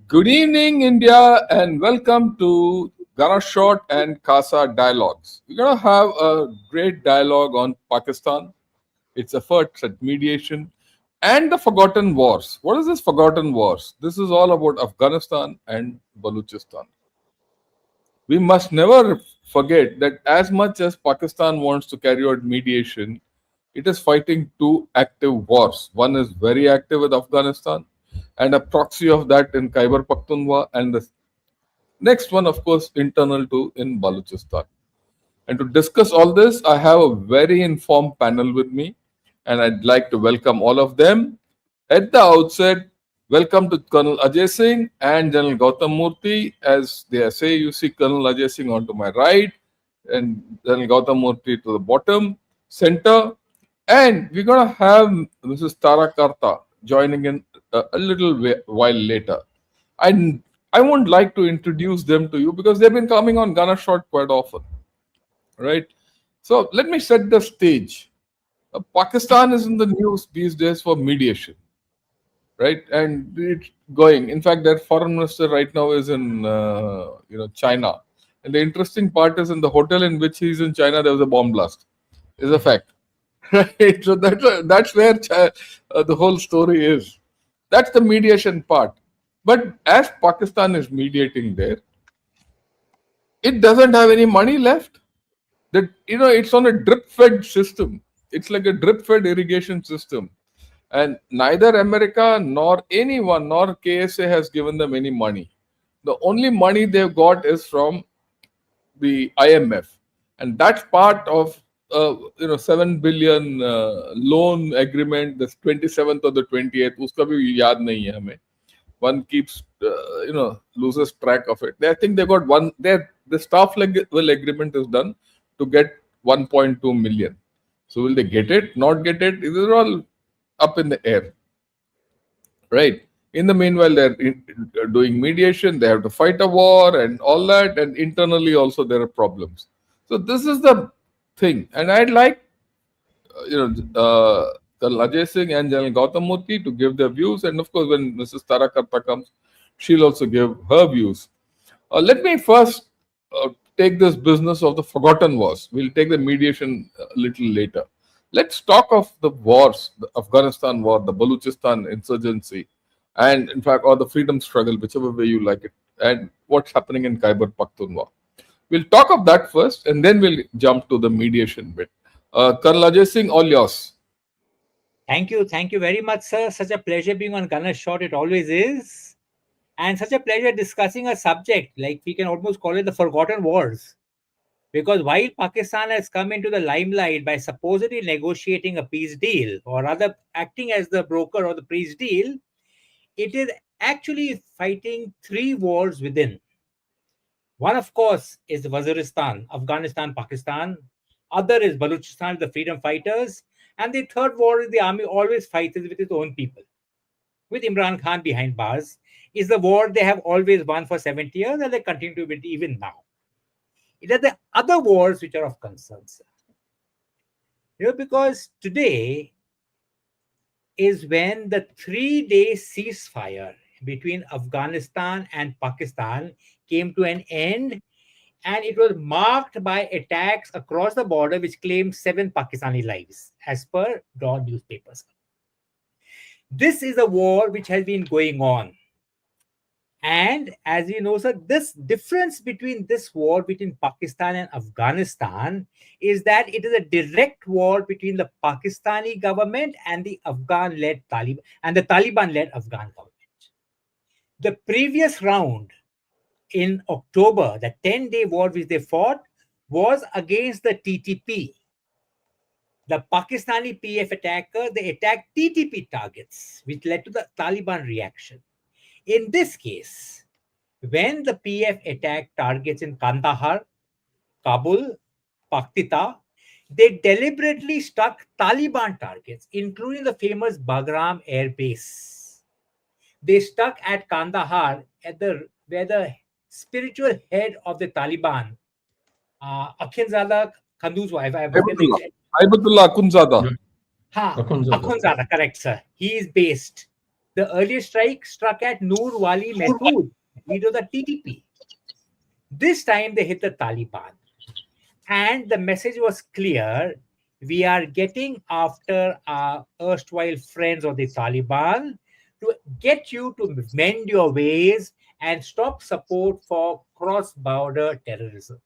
Good evening, India, and welcome to Ghana Short and Casa Dialogues. We're going to have a great dialogue on Pakistan, its efforts at mediation, and the forgotten wars. What is this forgotten wars? This is all about Afghanistan and Baluchistan. We must never forget that as much as Pakistan wants to carry out mediation, it is fighting two active wars. One is very active with Afghanistan, and a proxy of that in Khyber Pakhtunkhwa, and the next one, of course, internal to in Baluchistan. And to discuss all this, I have a very informed panel with me, and I'd like to welcome all of them. At the outset, welcome to Col Ajay Singh and General Gautham Moorthy. As they say, you see Col Ajay Singh on to my right and General Gautham Moorthy to the bottom, center. And we're going to have Mrs. Tara Kartha joining in a little while later. I won't like to introduce them to you because they've been coming on Ghana Short quite often, right? So let me set the stage. Pakistan is in the news these days for mediation, right? And it's going. In fact, their foreign minister right now is in China. And the interesting part is in the hotel in which he's in China, there was a bomb blast. Is a fact, right? So that's where the whole story is. That's the mediation part. But as Pakistan is mediating there, it doesn't have any money left. That it's on a drip-fed system. It's like a drip-fed irrigation system, and neither America nor anyone nor KSA has given them any money. The only money they've got is from the IMF, and that's part of 7 billion loan agreement. The 27th or the 28th. Uska bhi yaad nahi hai hame. One keeps loses track of it. I think they got one. The staff level agreement is done to get 1.2 million. So will they get it? Not get it? These are all up in the air, right? In the meanwhile, they're doing mediation. They have to fight a war and all that, and internally also there are problems. So this is the thing, and I'd like Col Ajay Singh and General Gautham Moorthy to give their views, and of course, when Mrs. Tara Kartha comes, she'll also give her views. Let me first take this business of the forgotten wars. We'll take the mediation a little later. Let's talk of the wars, the Afghanistan war, the Baluchistan insurgency, and in fact, or the freedom struggle, whichever way you like it, and what's happening in Khyber Pakhtunkhwa. We'll talk of that first, and then we'll jump to the mediation bit. Col Ajay Singh, all yours. Thank you very much, sir. Such a pleasure being on Ghana Short. It always is. And such a pleasure discussing a subject like we can almost call it the forgotten wars. Because while Pakistan has come into the limelight by supposedly negotiating a peace deal, or rather acting as the broker of the peace deal, it is actually fighting three wars within. One, of course, is Waziristan, Afghanistan, Pakistan. Other is Baluchistan, the freedom fighters. And the third war is the army always fights with its own people. With Imran Khan behind bars, is the war they have always won for 70 years and they continue to win even now. It are the other wars which are of concern, sir. Because today is when the 3-day ceasefire between Afghanistan and Pakistan came to an end, and it was marked by attacks across the border which claimed 7 Pakistani lives, as per Dawn newspapers. This is a war which has been going on. And as you know, sir, this difference between this war between Pakistan and Afghanistan is that it is a direct war between the Pakistani government and the Afghan-led Taliban and the Taliban-led Afghan government. The previous round in October, the 10-day war which they fought, was against the TTP. The Pakistani PF attacker, they attacked TTP targets, which led to the Taliban reaction. In this case, when the PF attacked targets in Kandahar, Kabul, Paktika, they deliberately struck Taliban targets, including the famous Bagram Air Base. They struck at Kandahar where the spiritual head of the Taliban, Akhundzada Khandu's wife, Aibatullah Akhundzada. Akhundzada, correct, sir. He is based. The earliest strike struck at Noor Wali Mehdood, leader of the TTP. This time they hit the Taliban. And the message was clear: we are getting after our erstwhile friends of the Taliban to get you to mend your ways and stop support for cross border terrorism.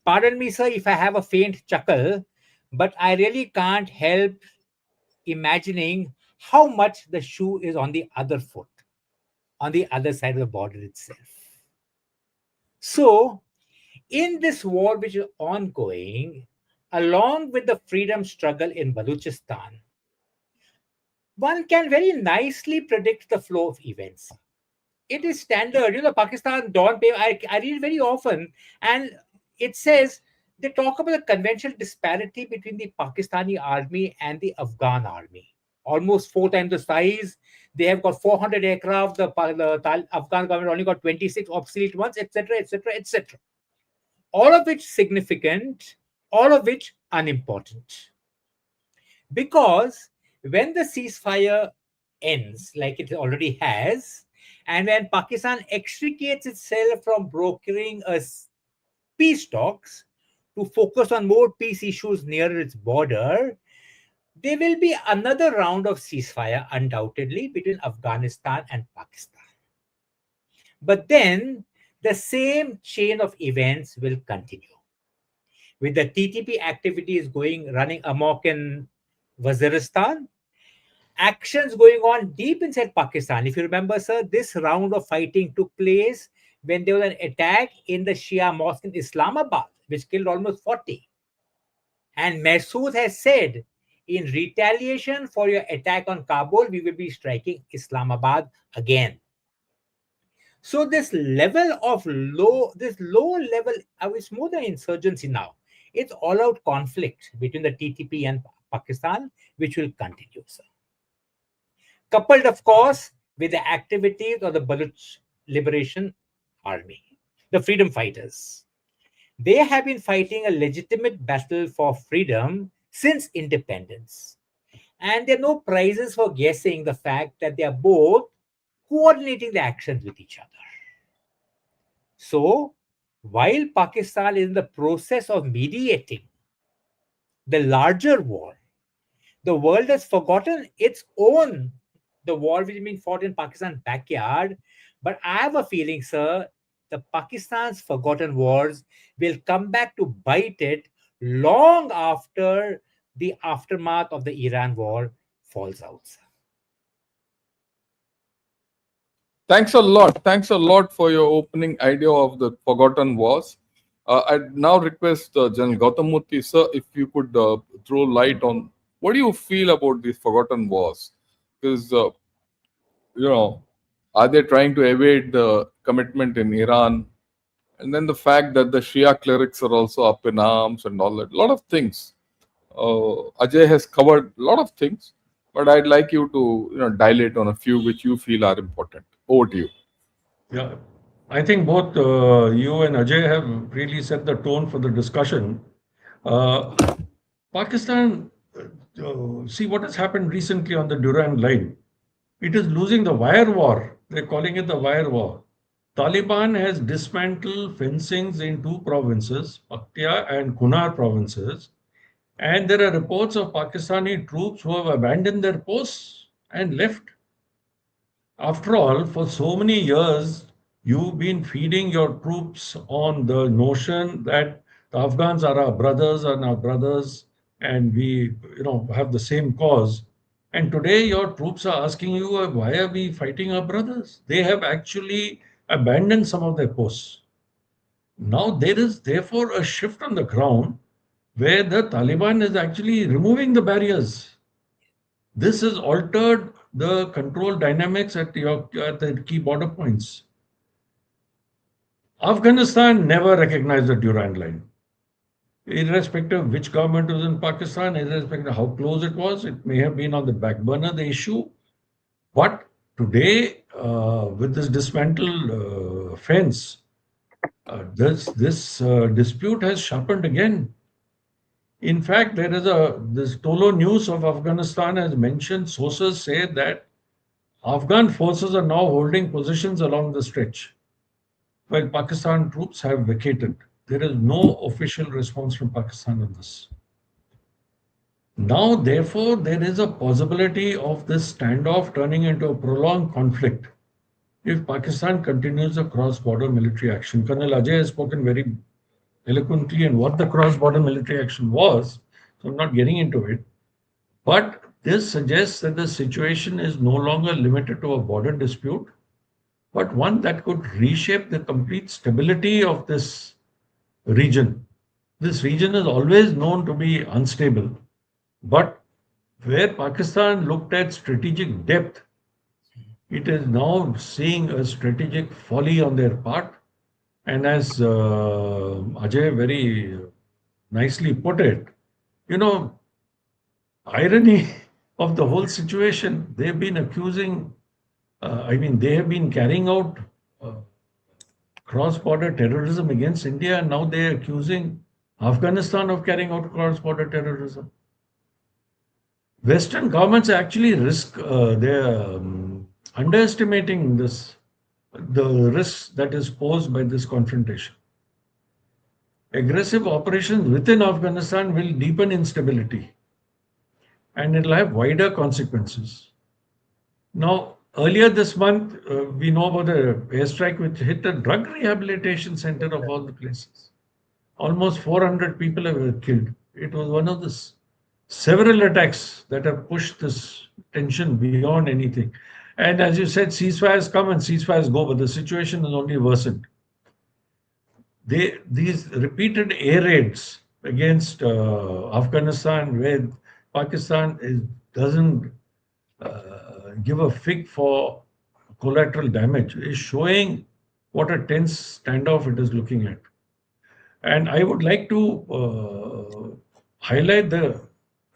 Pardon me, sir, if I have a faint chuckle, but I really can't help imagining how much the shoe is on the other foot, on the other side of the border itself. So, in this war which is ongoing, along with the freedom struggle in Baluchistan, one can very nicely predict the flow of events. It is standard. Pakistan Dawn paper, I read very often, and it says they talk about the conventional disparity between the Pakistani army and the Afghan army. Almost four times the size. They have got 400 aircraft. The Afghan government only got 26 obsolete ones, etc., etc., etc. All of which significant, all of which unimportant. Because when the ceasefire ends, like it already has, and when Pakistan extricates itself from brokering a peace talks to focus on more peace issues near its border, there will be another round of ceasefire undoubtedly between Afghanistan and Pakistan. But then the same chain of events will continue. With the TTP activities running amok in Waziristan, actions going on deep inside Pakistan. If you remember, sir, this round of fighting took place when there was an attack in the Shia mosque in Islamabad, which killed almost 40. And Masood has said, in retaliation for your attack on Kabul, we will be striking Islamabad again. So this low level, it's more than insurgency now. It's all out conflict between the TTP and Pakistan, which will continue, sir. Coupled, of course, with the activities of the Baluch Liberation Army, the freedom fighters. They have been fighting a legitimate battle for freedom since independence. And there are no prizes for guessing the fact that they are both coordinating the actions with each other. So, while Pakistan is in the process of mediating the larger war, the world has forgotten its own, the war which has been fought in Pakistan's backyard. But I have a feeling, sir, the Pakistan's forgotten wars will come back to bite it long after the aftermath of the Iran war falls out, sir. Thanks a lot. Thanks a lot for your opening idea of the forgotten wars. I'd now request General Gautham Moorthy, sir, if you could throw light on what do you feel about these forgotten wars? Because, are they trying to evade the commitment in Iran? And then the fact that the Shia clerics are also up in arms and all that. A lot of things. Ajay has covered a lot of things, but I'd like you to dilate on a few which you feel are important. Over to you. Yeah, I think both you and Ajay have really set the tone for the discussion. Uh, Pakistan, see what has happened recently on the Durand Line. It is losing the wire war. They're calling it the wire war. Taliban has dismantled fencings in two provinces, Paktia and Kunar provinces, and there are reports of Pakistani troops who have abandoned their posts and left. After all, for so many years, you've been feeding your troops on the notion that the Afghans are our brothers and we, have the same cause. And today, your troops are asking you, why are we fighting our brothers? They have actually abandoned some of their posts. Now, there is therefore a shift on the ground where the Taliban is actually removing the barriers. This has altered the control dynamics at the key border points. Afghanistan never recognized the Durand Line. Irrespective of which government was in Pakistan, irrespective of how close it may have been on the back burner, the issue. But today, with this dismantled fence, this dispute has sharpened again. In fact, this Tolo News of Afghanistan has mentioned sources say that Afghan forces are now holding positions along the stretch, while Pakistan troops have vacated. There is no official response from Pakistan on this. Now, therefore, there is a possibility of this standoff turning into a prolonged conflict if Pakistan continues a cross-border military action. Colonel Ajay has spoken very eloquently on what the cross-border military action was, so I'm not getting into it. But this suggests that the situation is no longer limited to a border dispute, but one that could reshape the complete stability of this region. This region is always known to be unstable, but where Pakistan looked at strategic depth, it is now seeing a strategic folly on their part. And as Ajay very nicely put it, you know, irony of the whole situation, they've been accusing, they have been carrying out uh, cross border terrorism against India, and now they're accusing Afghanistan of carrying out cross border terrorism. Western governments actually they're underestimating the risks that is posed by this confrontation. Aggressive operations within Afghanistan will deepen instability and it'll have wider consequences. Now, earlier this month, we know about the airstrike which hit a drug rehabilitation center of all the places. Almost 400 people were killed. It was one of the several attacks that have pushed this tension beyond anything. And as you said, ceasefires come and ceasefires go, but the situation has only worsened. These repeated air raids against Afghanistan, where doesn't give a fig for collateral damage, is showing what a tense standoff it is looking at. And I would like to highlight the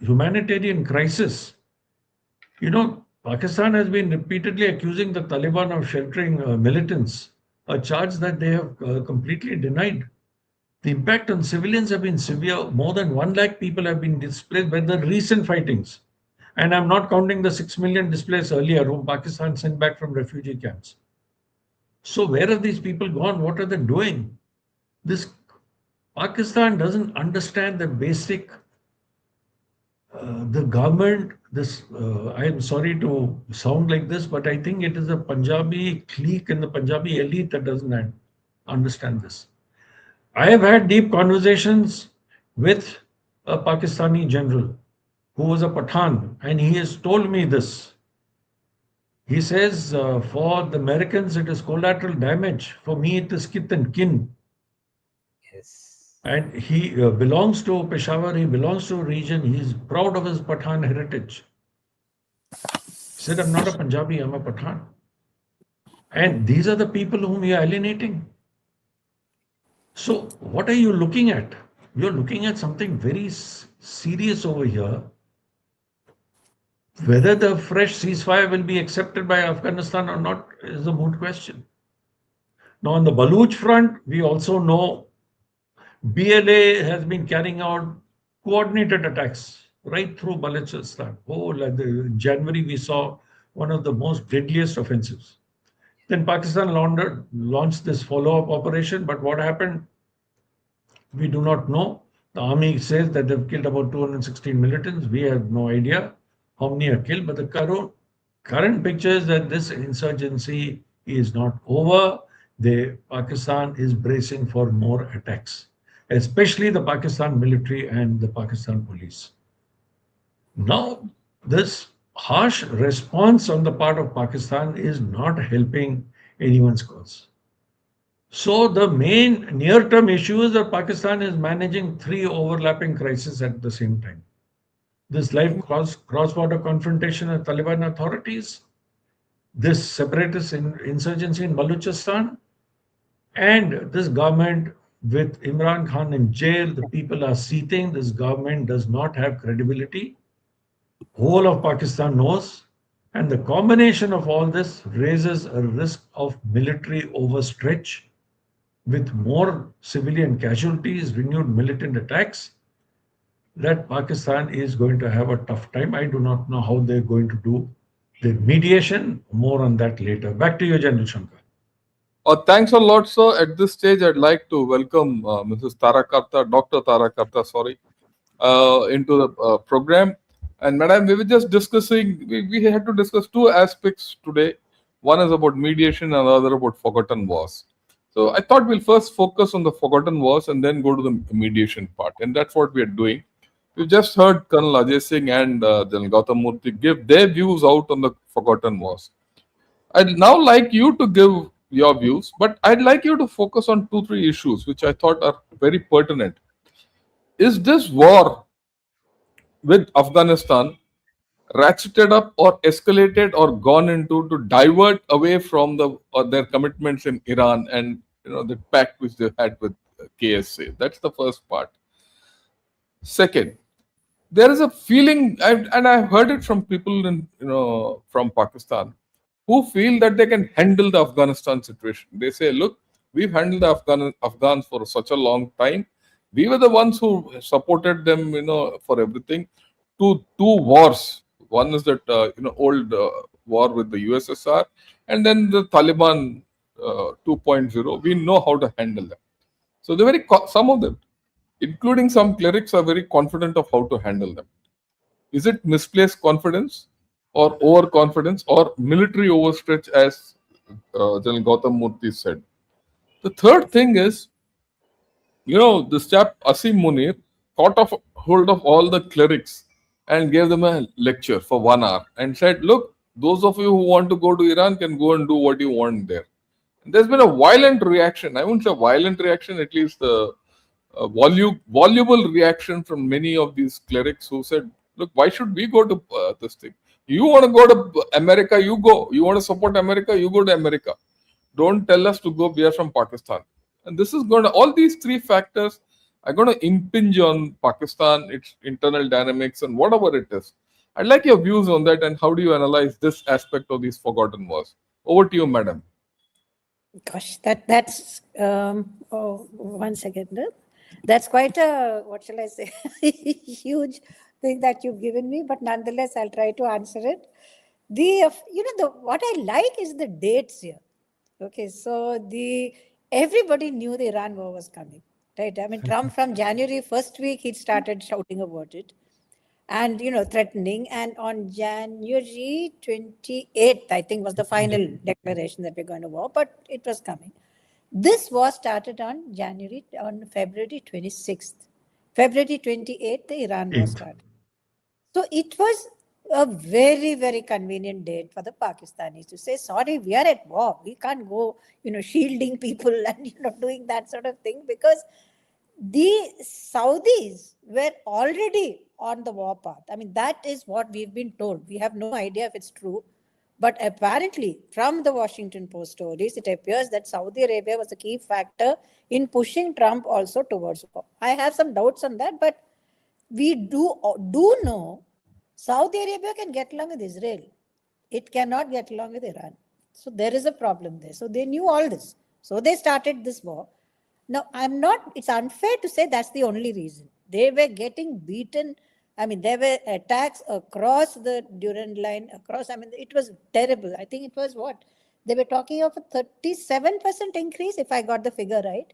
humanitarian crisis. You know, Pakistan has been repeatedly accusing the Taliban of sheltering militants, a charge that they have completely denied. The impact on civilians have been severe. More than 1 lakh people have been displaced by the recent fightings. And I'm not counting the 6 million displaced earlier, whom Pakistan sent back from refugee camps. So where have these people gone? What are they doing? This Pakistan doesn't understand the basic. The government, I am sorry to sound like this, but I think it is a Punjabi clique and the Punjabi elite that doesn't understand this. I have had deep conversations with a Pakistani general who was a Pathan, and he has told me this. He says, for the Americans, it is collateral damage. For me, it is kith and kin. Yes. And he belongs to Peshawar, he belongs to a region, he's proud of his Pathan heritage. He said, I'm not a Punjabi, I'm a Pathan. And these are the people whom you're alienating. So, what are you looking at? You're looking at something very serious over here. Whether the fresh ceasefire will be accepted by Afghanistan or not is a moot question. Now, on the Baluch front, we also know BLA has been carrying out coordinated attacks right through Baluchistan. In January, we saw one of the most deadliest offensives. Then Pakistan launched this follow-up operation, but what happened? We do not know. The army says that they've killed about 216 militants. We have no idea how many are killed, but the current picture is that this insurgency is not over. Pakistan is bracing for more attacks, especially the Pakistan military and the Pakistan police. Now, this harsh response on the part of Pakistan is not helping anyone's cause. So the main near-term issue is that Pakistan is managing 3 overlapping crises at the same time. This live cross-border confrontation with Taliban authorities, this separatist insurgency in Baluchistan, and this government with Imran Khan in jail. The people are seething. This government does not have credibility. Whole of Pakistan knows. And the combination of all this raises a risk of military overstretch with more civilian casualties, renewed militant attacks, that Pakistan is going to have a tough time. I do not know how they're going to do the mediation. More on that later. Back to you, General Shankar. Thanks a lot, sir. At this stage, I'd like to welcome Mrs. Tara Kartha, Dr. Tara Kartha, sorry, into the program. And madam, we were just discussing, we had to discuss two aspects today. One is about mediation and the other about forgotten wars. So I thought we'll first focus on the forgotten wars and then go to the mediation part. And that's what we are doing. We've just heard Col Ajay Singh and Gen Gautham Moorthy give their views out on the forgotten wars. I'd now like you to give your views, but I'd like you to focus on two, three issues which I thought are very pertinent. Is this war with Afghanistan ratcheted up or escalated or gone into to divert away from their commitments in Iran and the pact which they had with KSA? That's the first part. Second, there is a feeling, and I've heard it from people from Pakistan, who feel that they can handle the Afghanistan situation. They say, look, we've handled the Afghans for such a long time. We were the ones who supported them, for everything. Two wars. One is that old war with the USSR, and then the Taliban 2.0. We know how to handle them. So some of them, including some clerics, are very confident of how to handle them. Is it misplaced confidence or overconfidence or military overstretch, as General Gautham Moorthy said? The third thing is, this chap Asim Munir caught hold of all the clerics and gave them a lecture for 1 hour and said, look, those of you who want to go to Iran can go and do what you want there. And there's been a violent reaction. I wouldn't say violent reaction, at least the voluble reaction from many of these clerics who said, look, why should we go to this thing? You want to go to America, you go. You want to support America, you go to America. Don't tell us to go, we are from Pakistan. And this is going to, all these three factors are going to impinge on Pakistan, its internal dynamics and whatever it is. I'd like your views on that and how do you analyze this aspect of these forgotten wars? Over to you, madam. Gosh, that's oh, 1 second. That's quite a, what shall I say, huge thing that you've given me, but nonetheless, I'll try to answer it. What I like is the dates here. Okay, so everybody knew the Iran war was coming, right? I mean, Trump from January first week, he started shouting about it and, threatening. And on January 28th, I think was the final declaration that we're going to war, but it was coming. This war started on February 26th. February 28th, the Iran war started. So it was a very, very convenient date for the Pakistanis to say, sorry, we are at war. We can't go, shielding people and, doing that sort of thing, because the Saudis were already on the war path. I mean, that is what we've been told. We have no idea if it's true. But apparently, from the Washington Post stories, it appears that Saudi Arabia was a key factor in pushing Trump also towards war. I have some doubts on that, but we do know Saudi Arabia can get along with Israel. It cannot get along with Iran. So there is a problem there. So they knew all this. So they started this war. Now, it's unfair to say that's the only reason. They were getting beaten. I mean, there were attacks across the Durand Line, it was terrible. I think it was they were talking of a 37% increase, if I got the figure right.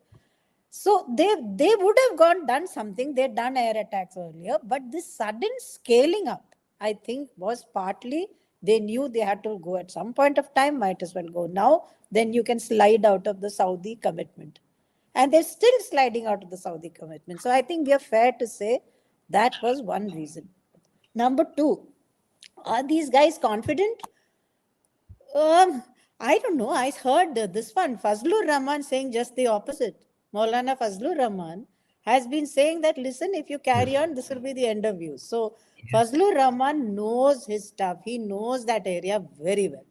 So they would have done something. They'd done air attacks earlier, but this sudden scaling up, I think, was partly they knew they had to go at some point of time, might as well go now. Then you can slide out of the Saudi commitment. And they're still sliding out of the Saudi commitment. So I think we are fair to say that was one reason. Number two, are these guys confident? I don't know. I heard this one, Fazlur Rahman, saying just the opposite. Maulana Fazlur Rahman has been saying that, listen, if you carry on, this will be the end of you. So Fazlur Rahman knows his stuff. He knows that area very well.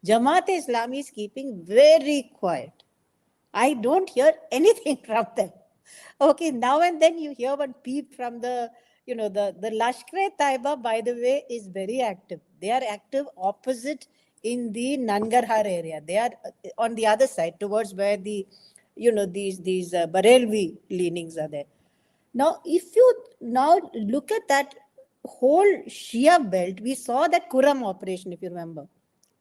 Jamaat-e-Islami is keeping very quiet. I don't hear anything from them. Okay, now and then you hear one peep from the Lashkar-e-Taiba, by the way, is very active. They are active opposite in the Nangarhar area. They are on the other side towards where these Barelvi leanings are there. Now, if you now look at that, whole Shia belt, we saw that Kuram operation, if you remember.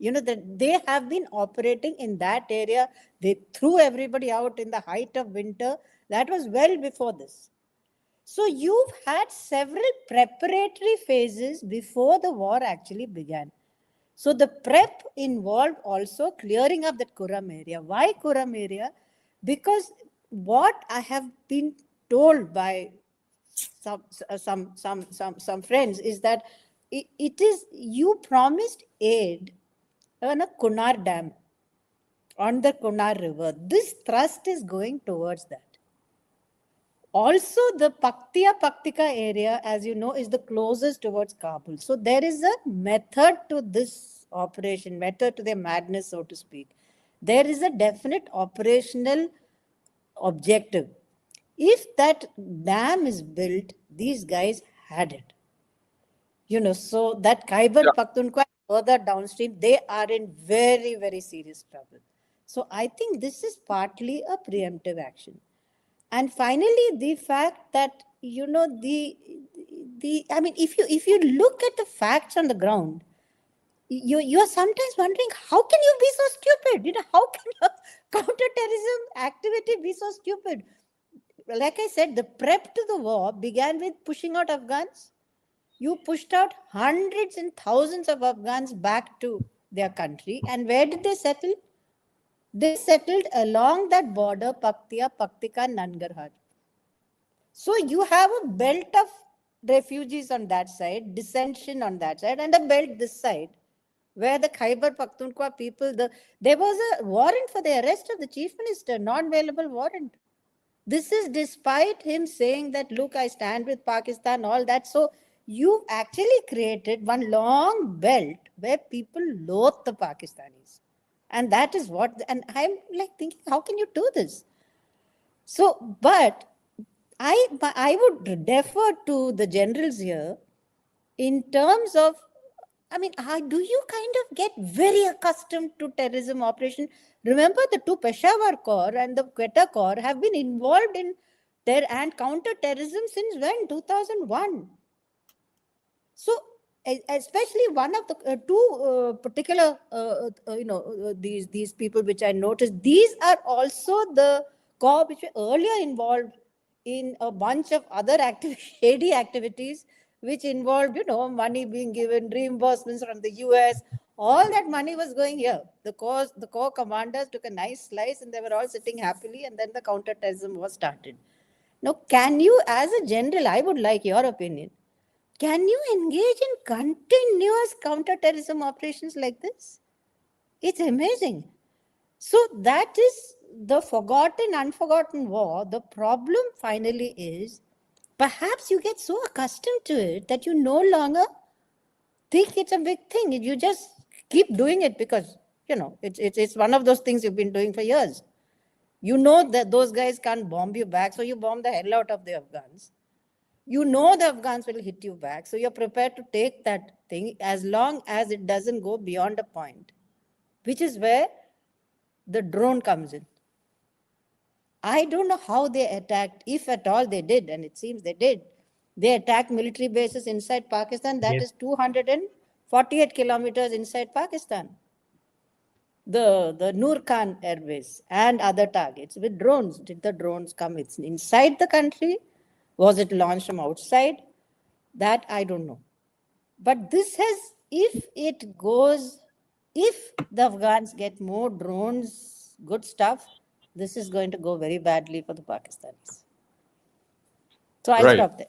That they have been operating in that area. They threw everybody out in the height of winter. That was well before this. So you've had several preparatory phases before the war actually began. So the prep involved also clearing up that Kuram area. Why Kuram area? Because what I have been told by some friends is that it is, you promised aid on a Kunar dam, on the Kunar river. This thrust is going towards that. Also, the Paktika area, as you know, is the closest towards Kabul. So there is a method to this operation, method to their madness, so to speak. There is a definite operational objective. If that dam is built, these guys had it. So that Khyber Pakhtunkhwa, further downstream, they are in very, very serious trouble. So I think this is partly a preemptive action. And finally, the fact that, I mean, if you look at the facts on the ground, you're sometimes wondering, how can you be so stupid? How can a counterterrorism activity be so stupid? Like I said, the prep to the war began with pushing out Afghans. You pushed out hundreds and thousands of Afghans back to their country. And where did they settle? They settled along that border, Paktika, Nangarhar. So you have a belt of refugees on that side, dissension on that side, and a belt this side, where the Khyber Pakhtunkhwa people, there was a warrant for the arrest of the chief minister, non-bailable warrant. This is despite him saying that, look, I stand with Pakistan, all that. So you've actually created one long belt where people loathe the Pakistanis. And that is what, and I'm like thinking, how can you do this? So, but I would defer to the generals here in terms of, I mean, do you kind of get very accustomed to terrorism operation? Remember, the two Peshawar Corps and the Quetta Corps have been involved in and counter-terrorism since when? 2001. So, especially one of the two particular, these people which I noticed, these are also the corps which were earlier involved in a bunch of other shady activities, which involved, money being given, reimbursements from the US. All that money was going here. The corps commanders took a nice slice and they were all sitting happily, and then the counter-terrorism was started. Now, can you, as a general, I would like your opinion, can you engage in continuous counter-terrorism operations like this? It's amazing. So that is the forgotten, unforgotten war. The problem finally is, perhaps you get so accustomed to it that you no longer think it's a big thing. You just keep doing it because, it's one of those things you've been doing for years. You know that those guys can't bomb you back, so you bomb the hell out of the Afghans. You know the Afghans will hit you back, so you're prepared to take that thing as long as it doesn't go beyond a point, which is where the drone comes in. I don't know how they attacked, if at all they did, and it seems they did. They attacked military bases inside Pakistan. That is 248 kilometers inside Pakistan. The Noor Khan Air Base and other targets with drones. Did the drones come inside the country? Was it launched from outside? That I don't know. But this has, if the Afghans get more drones, good stuff, this is going to go very badly for the Pakistanis. So I'll stop there.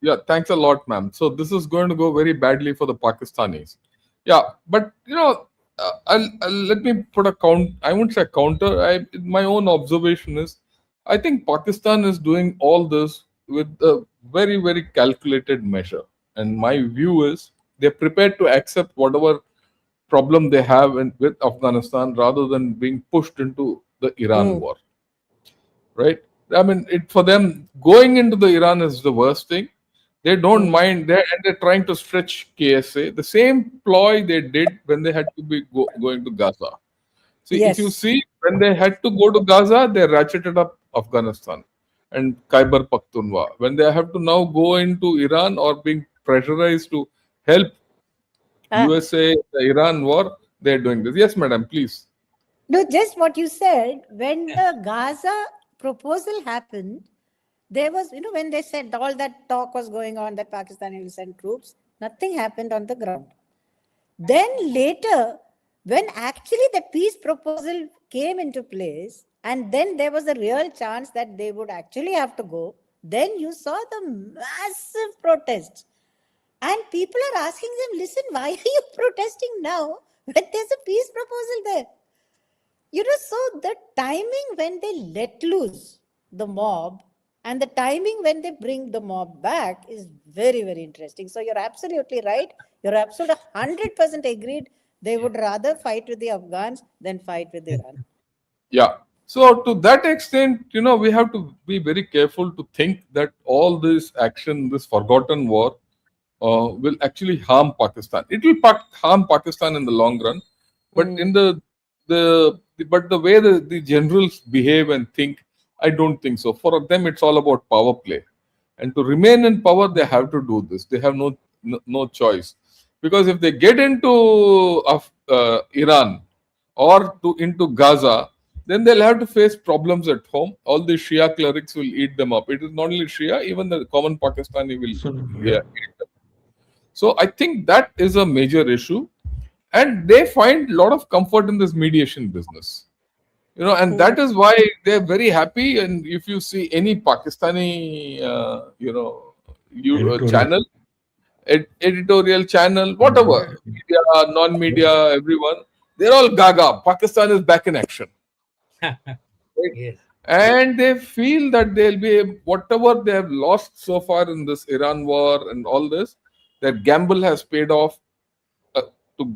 Yeah, thanks a lot, ma'am. So this is going to go very badly for the Pakistanis. Yeah, but let me put a count. I won't say counter. My own observation is, I think Pakistan is doing all this with a very, very calculated measure. And my view is they're prepared to accept whatever problem they have with Afghanistan rather than being pushed into the Iran war. Right? I mean, for them, going into the Iran is the worst thing. They don't mind, and they're trying to stretch KSA. The same ploy they did when they had to be going to Gaza. See, if you see, when they had to go to Gaza, they ratcheted up Afghanistan and Khyber Pakhtunkhwa. When they have to now go into Iran or being pressurized to help Ah, USA, the Iran war, they're doing this. Yes, madam, please. no, just what you said. When the Gaza proposal happened, there was, when they said all that talk was going on that Pakistan will send troops, nothing happened on the ground. Then later, when actually the peace proposal came into place, and then there was a real chance that they would actually have to go, then you saw the massive protests. And people are asking them, listen, why are you protesting now when there's a peace proposal there? So the timing when they let loose the mob and the timing when they bring the mob back is very, very interesting. So you're absolutely right. You're absolutely 100% agreed. They would rather fight with the Afghans than fight with Iran. Yeah. So to that extent, we have to be very careful to think that all this action, this forgotten war, will actually harm Pakistan. It will harm Pakistan in the long run, but in the way the generals behave and think, I don't think so. For them, it's all about power play, and to remain in power, they have to do this. They have no choice, because if they get into Iran or into Gaza, then they'll have to face problems at home. All the Shia clerics will eat them up. It is not only Shia, even the common Pakistani will, So, yeah, yeah. eat them. So I think that is a major issue, and they find a lot of comfort in this mediation business. And that is why they're very happy. And if you see any Pakistani, Editorial. channel, editorial channel, whatever, Yeah. media, non-media, Yeah. everyone, they're all gaga. Pakistan is back in action, right? Yes. And they feel that they'll be whatever they have lost so far in this Iran war and all this, their gamble has paid off, uh, to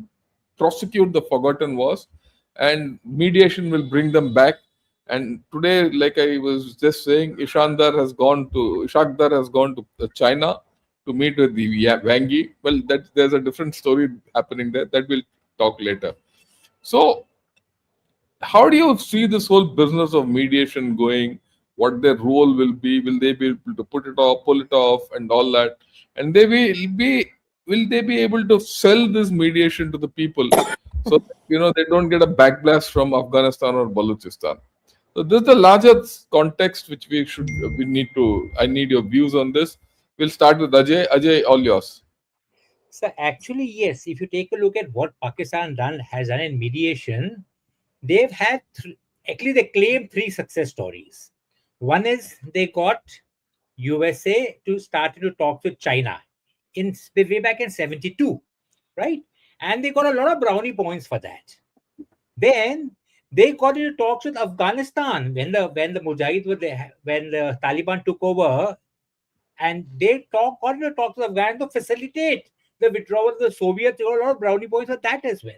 prosecute the forgotten wars, and mediation will bring them back. And today, like I was just saying, Ishakdar has gone to China to meet with the Wang Yi. Well, there's a different story happening there that we'll talk later. So how do you see this whole business of mediation going? What their role will be? Will they be able to put it off, pull it off, and all that? And will they be able to sell this mediation to the people, so that, they don't get a backblast from Afghanistan or Baluchistan? So this is the larger context which we need to. I need your views on this. We'll start with Ajay. Ajay, all yours. So actually, yes, if you take a look at what has done in mediation, they've had actually they claim three success stories. One is they got USA to start to talk with China in way back in 72, right? And they got a lot of brownie points for that. Then they got into talks with Afghanistan when the Mujahid were there, when the Taliban took over, and they got into talks with Afghanistan to facilitate the withdrawal of the Soviets. They got a lot of brownie points for that as well.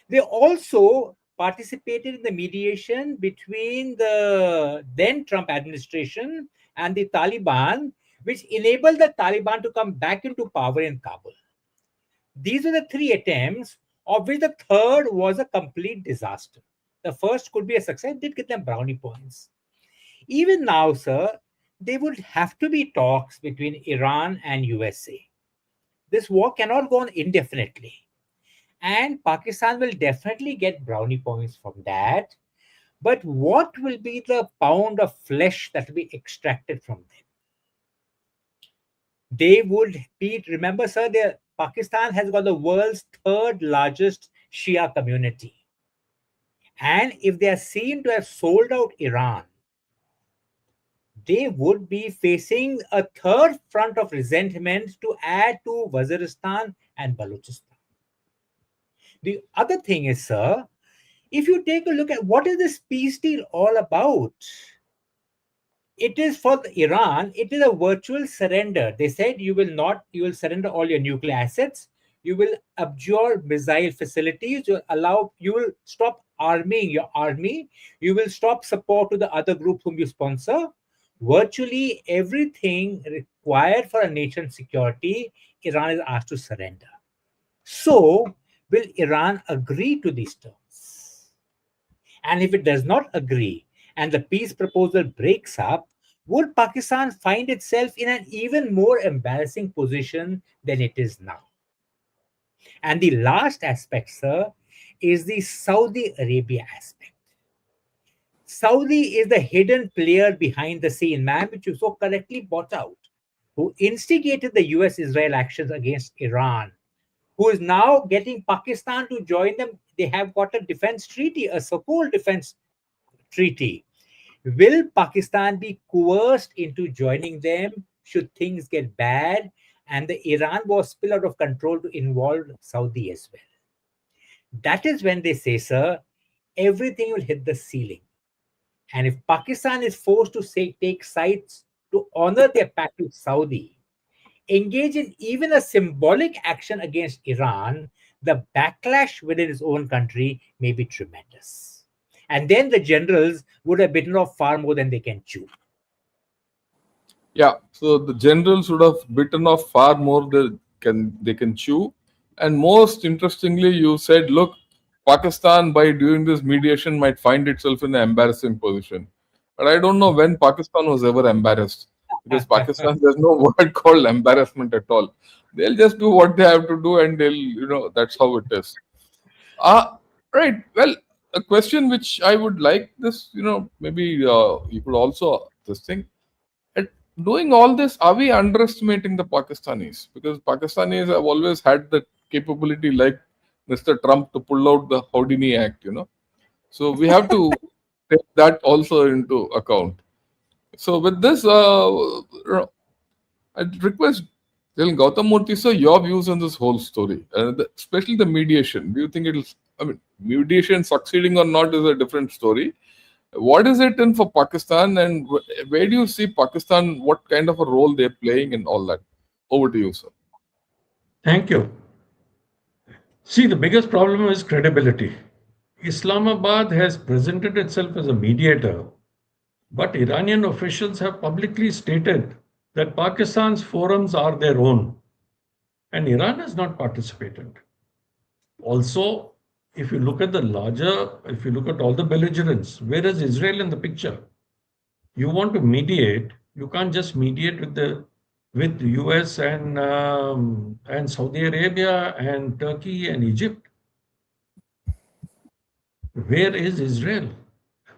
They also participated in the mediation between the then Trump administration and the Taliban, which enabled the Taliban to come back into power in Kabul. These were the three attempts, of which the third was a complete disaster. The first could be a success, did get them brownie points. Even now, sir, there would have to be talks between Iran and USA. This war cannot go on indefinitely. And Pakistan will definitely get brownie points from that. But what will be the pound of flesh that will be extracted from them? They would be, remember, sir, Pakistan has got the world's third largest Shia community. And if they are seen to have sold out Iran, they would be facing a third front of resentment to add to Waziristan and Baluchistan. The other thing is, sir, if you take a look at what is this peace deal all about, it is for Iran, it is a virtual surrender. They said you will surrender all your nuclear assets, you will abjure missile facilities, you will stop arming your army, you will stop support to the other group whom you sponsor. Virtually everything required for a nation's security, Iran is asked to surrender. So, will Iran agree to these terms? And if it does not agree and the peace proposal breaks up, would Pakistan find itself in an even more embarrassing position than it is now? And the last aspect, sir, is the Saudi Arabia aspect. Saudi is the hidden player behind the scene, man, which you so correctly brought out, who instigated the US Israel actions against Iran, who is now getting Pakistan to join them. They have got a defense treaty, a so called defense treaty. Will Pakistan be coerced into joining them should things get bad and the Iran war spill out of control to involve Saudi as well? That is when they say, sir, everything will hit the ceiling. And if Pakistan is forced to say, take sides to honor their pact with Saudi, engage in even a symbolic action against Iran, the backlash within its own country may be tremendous. And then the generals would have bitten off far more than they can chew. Yeah, so the generals would have bitten off far more than they can chew. And most interestingly, you said, look, Pakistan by doing this mediation might find itself in an embarrassing position. But I don't know when Pakistan was ever embarrassed, because Pakistan there's no word called embarrassment at all. They'll just do what they have to do, and that's how it is. Right. Well, a question which I would like this, maybe you could also this thing. At doing all this, are we underestimating the Pakistanis? Because Pakistanis have always had the capability, like Mr. Trump, to pull out the Houdini Act. So we have to take that also into account. So with this, I'd request Lt Gautham Moorthy, sir, your views on this whole story, especially the mediation. Do you think mediation succeeding or not is a different story? What is it in for Pakistan, and where do you see Pakistan? What kind of a role they're playing in all that? Over to you, sir. Thank you. See, the biggest problem is credibility. Islamabad has presented itself as a mediator, but Iranian officials have publicly stated that Pakistan's forums are their own, and Iran has not participated. Also, if you look at if you look at all the belligerents, where is Israel in the picture? You want to mediate, you can't just mediate with the US and Saudi Arabia and Turkey and Egypt. Where is Israel?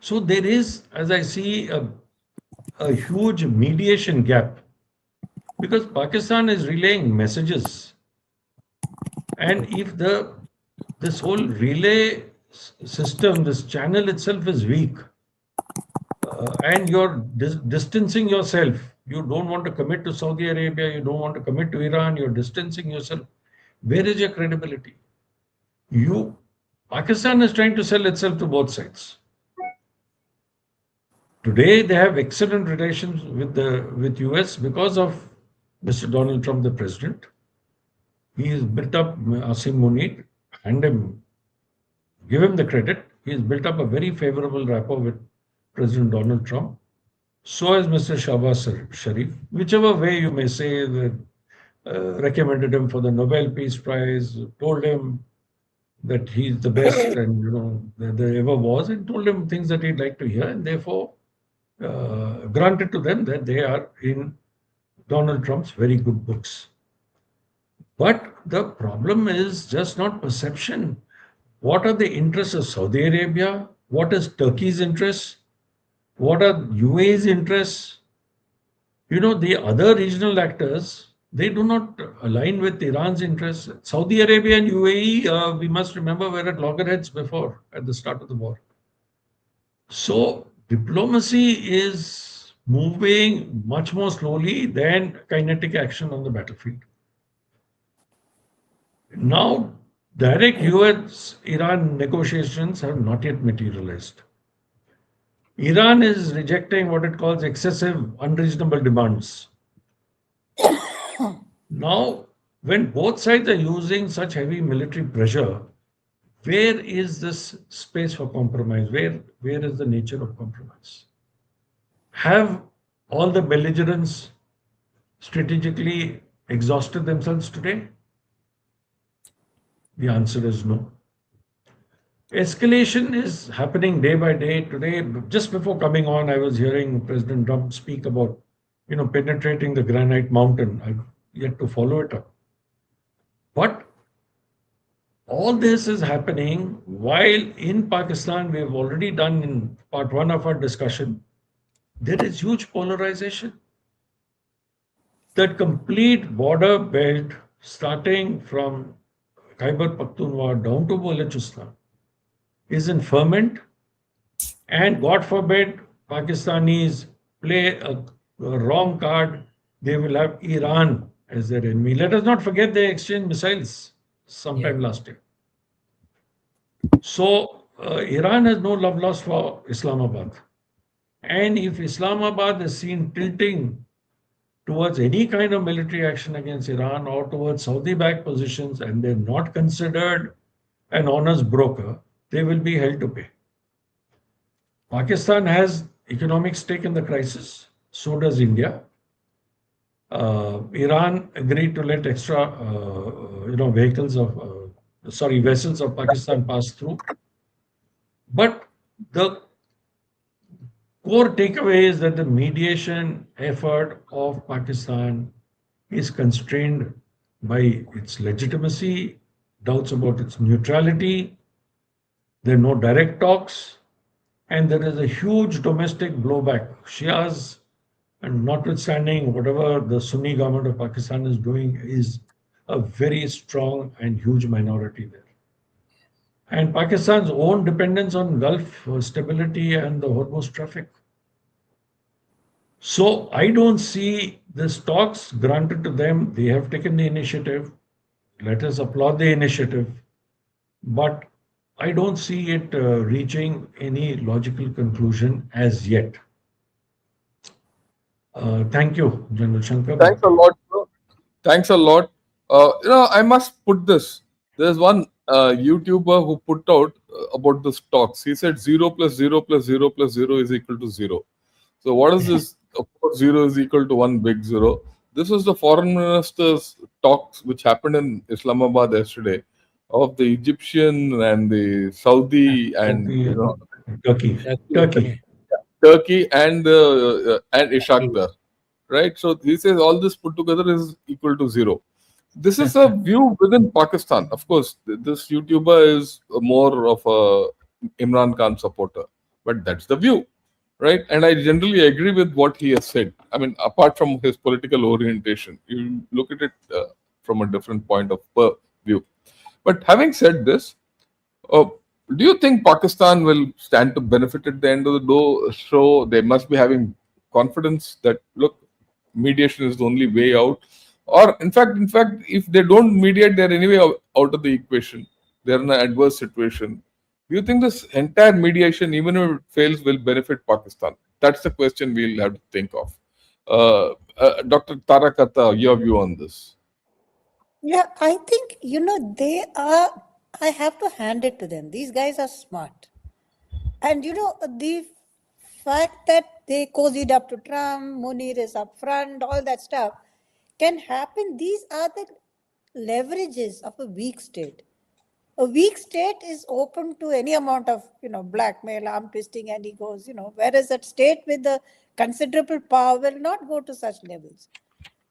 So there is, as I see, a huge mediation gap because Pakistan is relaying messages, and if this whole relay system, this channel itself is weak, and you're distancing yourself. You don't want to commit to Saudi Arabia, you don't want to commit to Iran, you're distancing yourself. Where is your credibility? Pakistan is trying to sell itself to both sides. Today, they have excellent relations with US because of Mr. Donald Trump, the president. He has built up Asim Munir, and give him the credit. He has built up a very favorable rapport with President Donald Trump. So has Mr. Shahbaz Sharif. Whichever way you may say that recommended him for the Nobel Peace Prize, told him that he's the best and that there ever was, and told him things that he'd like to hear, and therefore granted to them that they are in Donald Trump's very good books. But the problem is just not perception. What are the interests of Saudi Arabia? What is Turkey's interests? What are UAE's interests? The other regional actors, they do not align with Iran's interests. Saudi Arabia and UAE, we must remember, were at loggerheads before, at the start of the war. So diplomacy is moving much more slowly than kinetic action on the battlefield. Now, direct US-Iran negotiations have not yet materialized. Iran is rejecting what it calls excessive, unreasonable demands. Now, when both sides are using such heavy military pressure, where is this space for compromise? Where is the nature of compromise? Have all the belligerents strategically exhausted themselves today? The answer is no. Escalation is happening day by day. Today, just before coming on, I was hearing President Trump speak about, penetrating the granite mountain. I've yet to follow it up. But all this is happening while in Pakistan, we have already done in part one of our discussion, there is huge polarization. That complete border belt, starting from Khyber Pakhtunkhwa down to Baluchistan, is in ferment. And God forbid Pakistanis play a wrong card, they will have Iran as their enemy. Let us not forget they exchanged missiles sometime last year. So Iran has no love lost for Islamabad. And if Islamabad is seen tilting towards any kind of military action against Iran or towards Saudi backed positions and they're not considered an honest broker, they will be held to pay. Pakistan has economic stake in the crisis, so does India. Iran agreed to let extra, vessels of Pakistan pass through. But the core takeaway is that the mediation effort of Pakistan is constrained by its legitimacy, doubts about its neutrality. There are no direct talks, and there is a huge domestic blowback. Shias, and notwithstanding whatever the Sunni government of Pakistan is doing, is a very strong and huge minority there. And Pakistan's own dependence on Gulf stability and the Hormuz traffic. So I don't see this talks granted to them. They have taken the initiative. Let us applaud the initiative. But I don't see it reaching any logical conclusion as yet. Thank you, General Shankar. Thanks a lot, bro. Thanks a lot. I must put this. There's one YouTuber who put out about the stocks. He said 0 plus 0 plus 0 plus 0 is equal to 0. So what is this? Of course, 0 is equal to 1 big 0. This was the foreign minister's talks which happened in Islamabad yesterday of the Egyptian and the Saudi and Turkey. Turkey and Ishaq Dar, right? So he says all this put together is equal to 0. This is a view within Pakistan. Of course, this YouTuber is more of a Imran Khan supporter, but that's the view, right? And I generally agree with what he has said. I mean, apart from his political orientation, you look at it from a different point of view. But having said this, do you think Pakistan will stand to benefit at the end of the day? So they must be having confidence that look, mediation is the only way out. Or in fact, if they don't mediate, they're anyway out of the equation. They're in an adverse situation. Do you think this entire mediation, even if it fails, will benefit Pakistan? That's the question we'll have to think of. Dr. Tara Kartha, your view on this? Yeah, I think, they are, I have to hand it to them. These guys are smart. And, the fact that they cozied up to Trump, Munir is up front, all that stuff can happen. These are the leverages of a weak state. A weak state is open to any amount of, blackmail, arm twisting, and he goes, whereas a state with a considerable power will not go to such levels.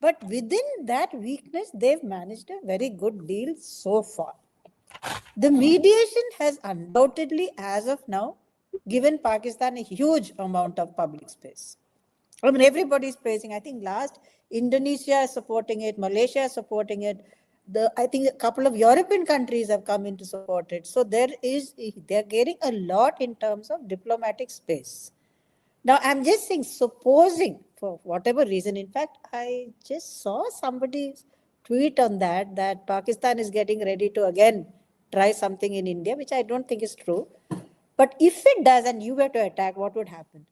But within that weakness, they've managed a very good deal so far. The mediation has undoubtedly, as of now, given Pakistan a huge amount of public space. I mean, everybody's praising. I think last Indonesia is supporting it, Malaysia is supporting it. I think a couple of European countries have come in to support it. So they're getting a lot in terms of diplomatic space. Now, I'm just saying, supposing for whatever reason, in fact, I just saw somebody's tweet on that Pakistan is getting ready to again try something in India, which I don't think is true. But if it does and you were to attack, what would happen?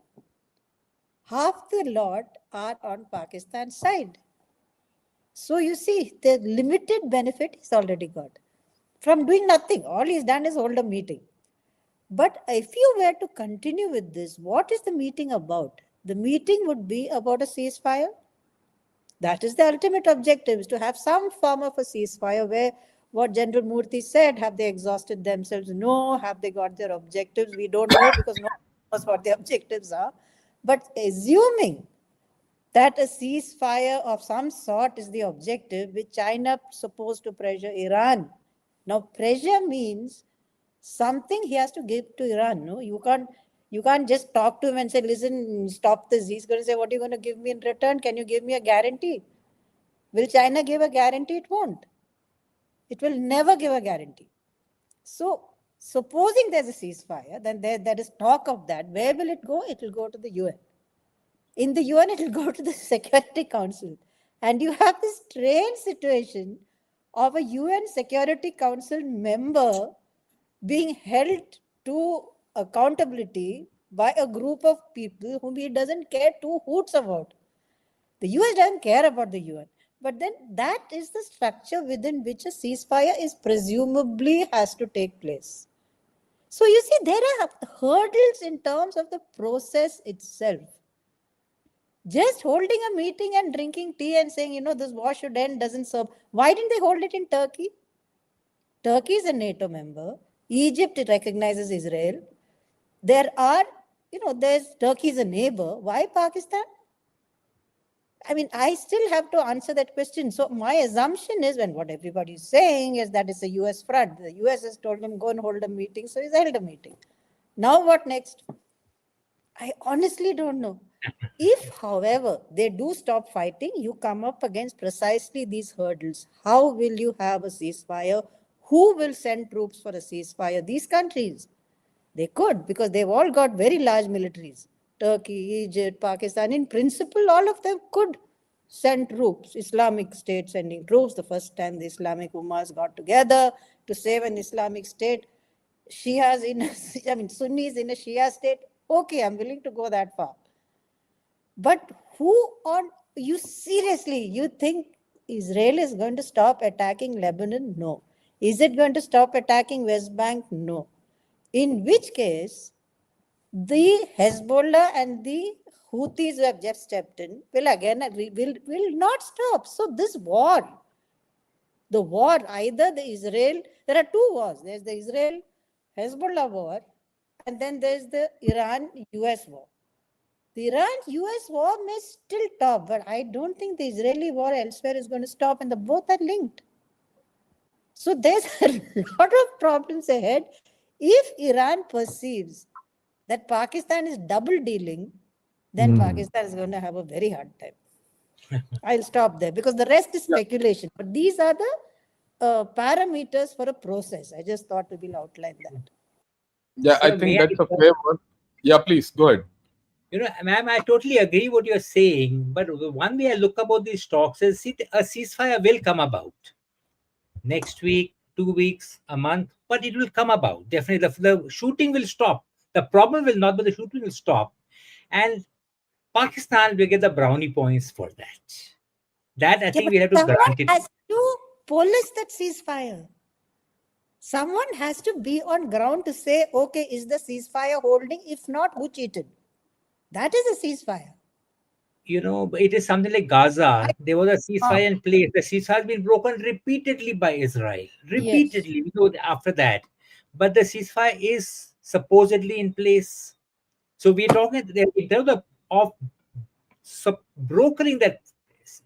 Half the lot are on Pakistan's side. So you see, the limited benefit is already got. From doing nothing, all he's done is hold a meeting. But if you were to continue with this, what is the meeting about? The meeting would be about a ceasefire. That is the ultimate objective, is to have some form of a ceasefire where what General Moorthy said. Have they exhausted themselves? No. Have they got their objectives? We don't know, because no one knows what their objectives are. But assuming that a ceasefire of some sort is the objective, with China supposed to pressure Iran. Now, pressure means something he has to give to Iran. No, you can't just talk to him and say, listen, stop this. He's going to say, what are you going to give me in return? Can you give me a guarantee? Will China give a guarantee? It won't. It will never give a guarantee. So, supposing there's a ceasefire, then there is talk of that. Where will it go? It will go to the UN. In the UN, it will go to the Security Council. And you have this strange situation of a UN Security Council member being held to accountability by a group of people whom he doesn't care two hoots about. The US doesn't care about the UN. But then that is the structure within which a ceasefire is presumably has to take place. So you see, there are hurdles in terms of the process itself. Just holding a meeting and drinking tea and saying, this war should end doesn't serve. Why didn't they hold it in Turkey? Turkey is a NATO member. Egypt recognizes Israel. There's Turkey is a neighbor. Why Pakistan? I mean, I still have to answer that question. So my assumption is, when what everybody is saying is that it's a US front. The US has told him, go and hold a meeting. So he's held a meeting. Now what next? I honestly don't know. If, however, they do stop fighting, you come up against precisely these hurdles. How will you have a ceasefire? Who will send troops for a ceasefire? These countries, they could, because they've all got very large militaries. Turkey, Egypt, Pakistan, in principle, all of them could send troops. Islamic State sending troops. The first time the Islamic Ummas got together to save an Islamic State. Sunnis in a Shia state. Okay, I'm willing to go that far. But you think Israel is going to stop attacking Lebanon? No. Is it going to stop attacking West Bank? No. In which case, the Hezbollah and the Houthis who have just stepped in will not stop. So this war, there are two wars. There's the Israel-Hezbollah war, and then there's the Iran-US war. The Iran-US war may still stop, but I don't think the Israeli war elsewhere is going to stop, and both are linked. So there's a lot of problems ahead. If Iran perceives that Pakistan is double dealing, then Pakistan is going to have a very hard time. I'll stop there, because the rest is speculation. But these are the parameters for a process. I just thought we will outline that. Yeah, I think that's a fair one. Yeah, please, go ahead. Ma'am, I totally agree what you're saying. But the one way I look about these talks is a ceasefire will come about. Next week, 2 weeks, a month, but it will come about. Definitely, the shooting will stop. The problem will not, but the shooting will stop. And Pakistan will get the brownie points for that. That I think we have to grant it. Someone has to police that ceasefire. Someone has to be on ground to say, okay, is the ceasefire holding? If not, who cheated? That is a ceasefire. It is something like Gaza. There was a ceasefire in place. The ceasefire has been broken repeatedly by Israel. Repeatedly, after that. But the ceasefire is supposedly in place. So we're talking in terms of brokering that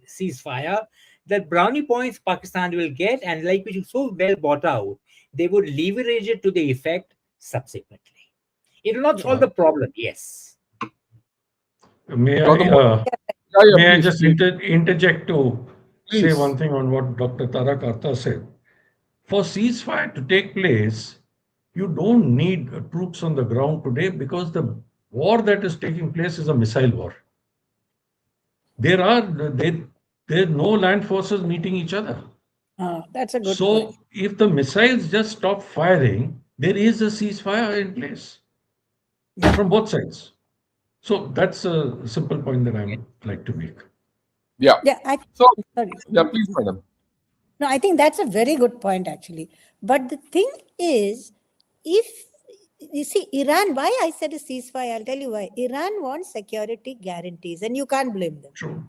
ceasefire, that brownie points Pakistan will get, and like which is so well bought out, they would leverage it to the effect subsequently. It will not solve the problem, yes. May I just interject to say one thing on what Dr. Tara Kartha said? For ceasefire to take place, you don't need troops on the ground today, because the war that is taking place is a missile war. There are no land forces meeting each other. That's a good point. So if the missiles just stop firing, there is a ceasefire in place from both sides. So that's a simple point that I would like to make. Yeah. Sorry. Yeah, please, madam. No, I think that's a very good point, actually. But the thing is, if you see Iran, why I said a ceasefire, I'll tell you why. Iran wants security guarantees, and you can't blame them. True.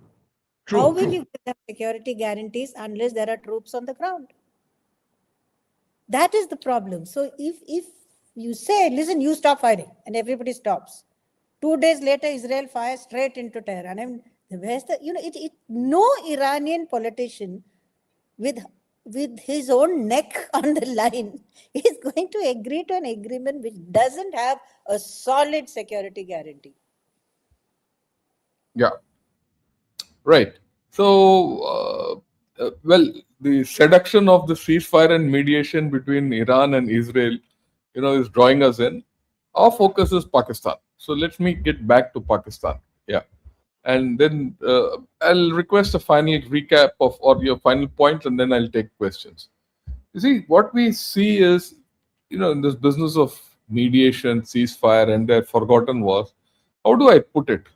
How will you give them security guarantees unless there are troops on the ground? That is the problem. So if you say, listen, you stop firing, and everybody stops. 2 days later, Israel fires straight into Tehran. I mean, where's the, no Iranian politician with his own neck on the line is going to agree to an agreement which doesn't have a solid security guarantee. Yeah. Right. So, well, the seduction of the ceasefire and mediation between Iran and Israel, is drawing us in. Our focus is Pakistan. So let me get back to Pakistan. Yeah. And then I'll request a final recap of or your final points, and then I'll take questions. You see, what we see is, in this business of mediation, ceasefire, and their forgotten wars, how do I put it?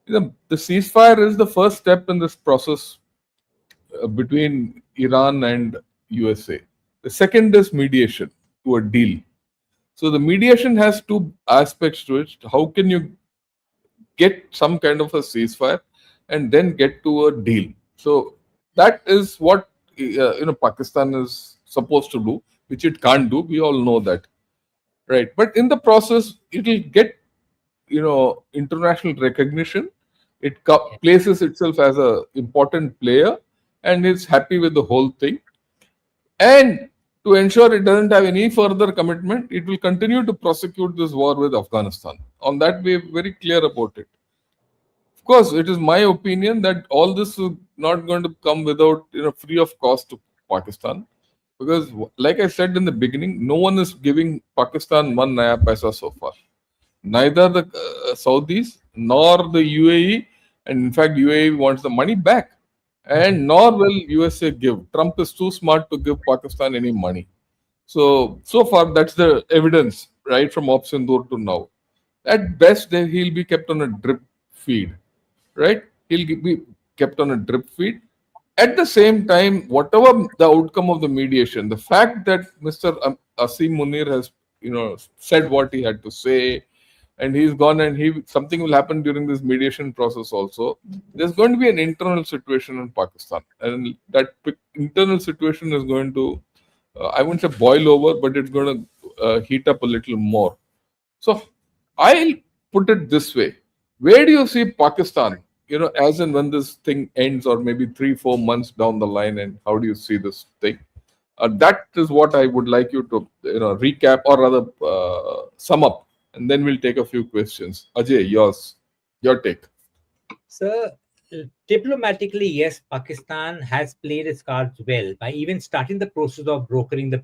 The ceasefire is the first step in this process between Iran and USA. The second is mediation to a deal. So the mediation has two aspects to it. How can you get some kind of a ceasefire and then get to a deal? So that is what Pakistan is supposed to do, which it can't do. We all know that, right? But in the process, it will get international recognition. It places itself as a important player and is happy with the whole thing. And to ensure it doesn't have any further commitment, it will continue to prosecute this war with Afghanistan. On that, we are very clear about it. Of course, it is my opinion that all this is not going to come without free of cost to Pakistan, because, like I said in the beginning, no one is giving Pakistan one naya paisa so far. Neither the Saudis nor the UAE, and in fact, UAE wants the money back, and nor will USA give. Trump is too smart to give Pakistan any money. So far, that's the evidence, right, from Op Sindoor to now. At best, he'll be kept on a drip feed, right? He'll be kept on a drip feed. At the same time, whatever the outcome of the mediation, the fact that Mr. Asim Munir has, said what he had to say, and he's gone, and something will happen during this mediation process also. There's going to be an internal situation in Pakistan, and that internal situation is going to, I wouldn't say boil over, but it's going to heat up a little more. So I'll put it this way: where do you see Pakistan? As and when this thing ends, or maybe 3-4 months down the line, and how do you see this thing? That is what I would like you to recap, or rather sum up, and then we'll take a few questions. Ajay, your take. Sir, diplomatically, yes, Pakistan has played its cards well by even starting the process of brokering the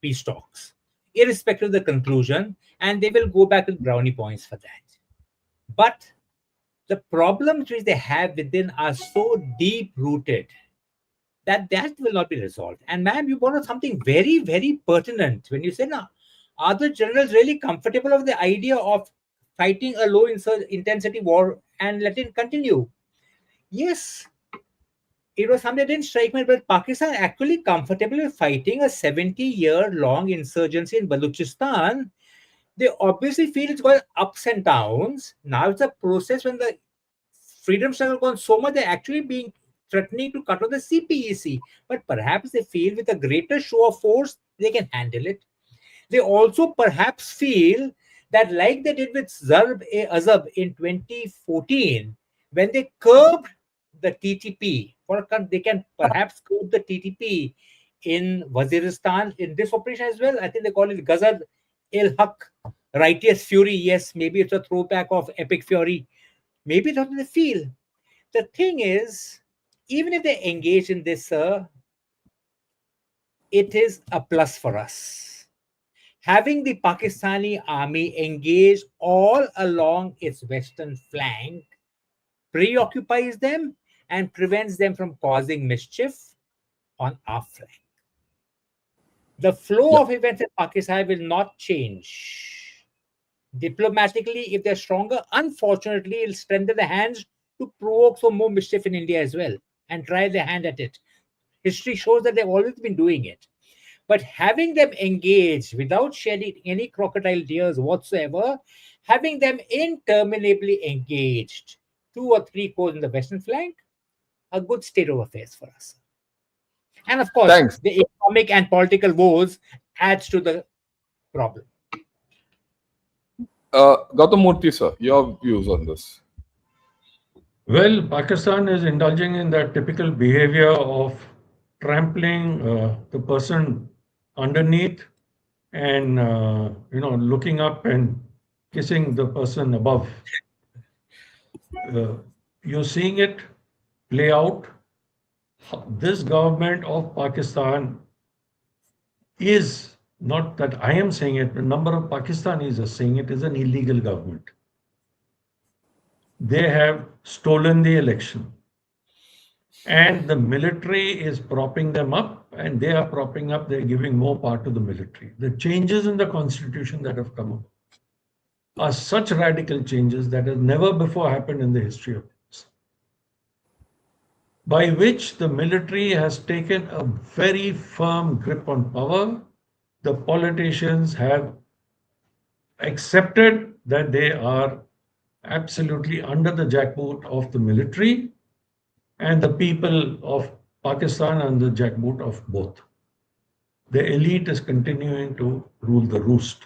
peace talks, irrespective of the conclusion, and they will go back with brownie points for that. But the problems which they have within are so deep rooted that will not be resolved. And ma'am, you brought up something very, very pertinent when you said, now, are the generals really comfortable with the idea of fighting a low intensity war and let it continue? Yes, it was something that didn't strike me, but Pakistan actually comfortable with fighting a 70-year-long insurgency in Baluchistan. They obviously feel it's got ups and downs. Now it's a process when the freedom struggle gone so much, they're actually being threatening to cut off the CPEC. But perhaps they feel with a greater show of force, they can handle it. They also perhaps feel that, like they did with Zarb-e-Azab in 2014, when they curbed the TTP, they can perhaps curb the TTP in Waziristan in this operation as well. I think they call it Ghazal-el-Haq, righteous fury. Yes, maybe it's a throwback of epic fury. Maybe that's what they feel. The thing is, even if they engage in this, sir, it is a plus for us. Having the Pakistani army engage all along its western flank preoccupies them and prevents them from causing mischief on our flank. The flow of events in Pakistan will not change. Diplomatically, if they're stronger, unfortunately, it'll strengthen the hands to provoke some more mischief in India as well and try their hand at it. History shows that they've always been doing it. But having them engage without shedding any crocodile tears whatsoever, having them interminably engaged 2 or 3 corps in the western flank, a good state of affairs for us. And of course, Thanks. the economic and political woes adds to the problem. Gautham Moorthy, sir, your views on this? Well, Pakistan is indulging in that typical behavior of trampling the person underneath and looking up and kissing the person above. Uh, you're seeing it play out. This government of Pakistan is not that I am saying it, a number of Pakistanis are saying it is an illegal government. They have stolen the election. And the military is propping them up, and they are propping up, they're giving more power to the military. The changes in the constitution that have come up are such radical changes that have never before happened in the history of this, by which the military has taken a very firm grip on power. The politicians have accepted that they are absolutely under the jackboot of the military, and the people of Pakistan under the jackboot of both. The elite is continuing to rule the roost.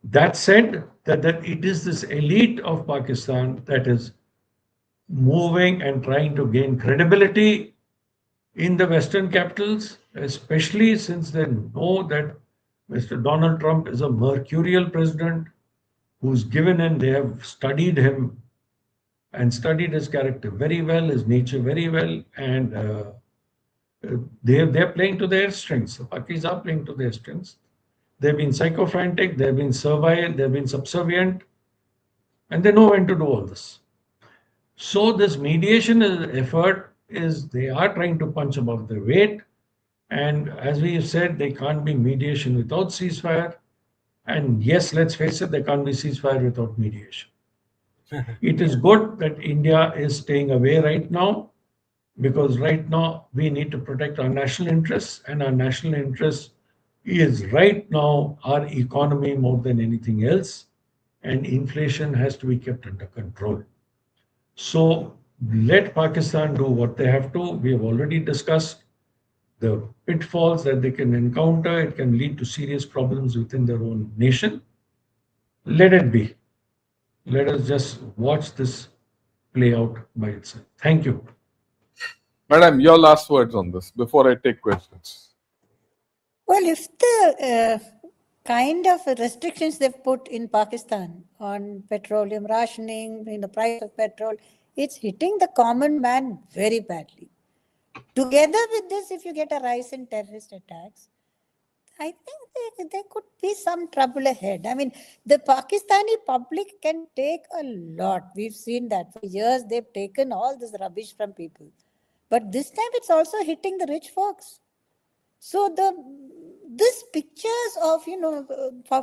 That said, that it is this elite of Pakistan that is moving and trying to gain credibility in the Western capitals, especially since they know that Mr. Donald Trump is a mercurial president who's given in, they have studied him and studied his character very well, his nature very well, and they're playing to their strengths. The Pakis are playing to their strengths. They've been sycophantic, they've been servile, they've been subservient, and they know when to do all this. So this mediation effort is they are trying to punch above their weight. And as we have said, they can't be mediation without ceasefire. And yes, let's face it, there can't be ceasefire without mediation. It is good that India is staying away right now, because right now we need to protect our national interests, and our national interest is right now our economy more than anything else, and inflation has to be kept under control. So let Pakistan do what they have to. We have already discussed the pitfalls that they can encounter. It can lead to serious problems within their own nation. Let it be. Let us just watch this play out by itself. Thank you. Madam, your last words on this before I take questions. Well, if the kind of restrictions they've put in Pakistan on petroleum rationing, the price of petrol, it's hitting the common man very badly. Together with this, if you get a rise in terrorist attacks, I think there could be some trouble ahead. I mean, the Pakistani public can take a lot. We've seen that for years. They've taken all this rubbish from people. But this time it's also hitting the rich folks. So these pictures of,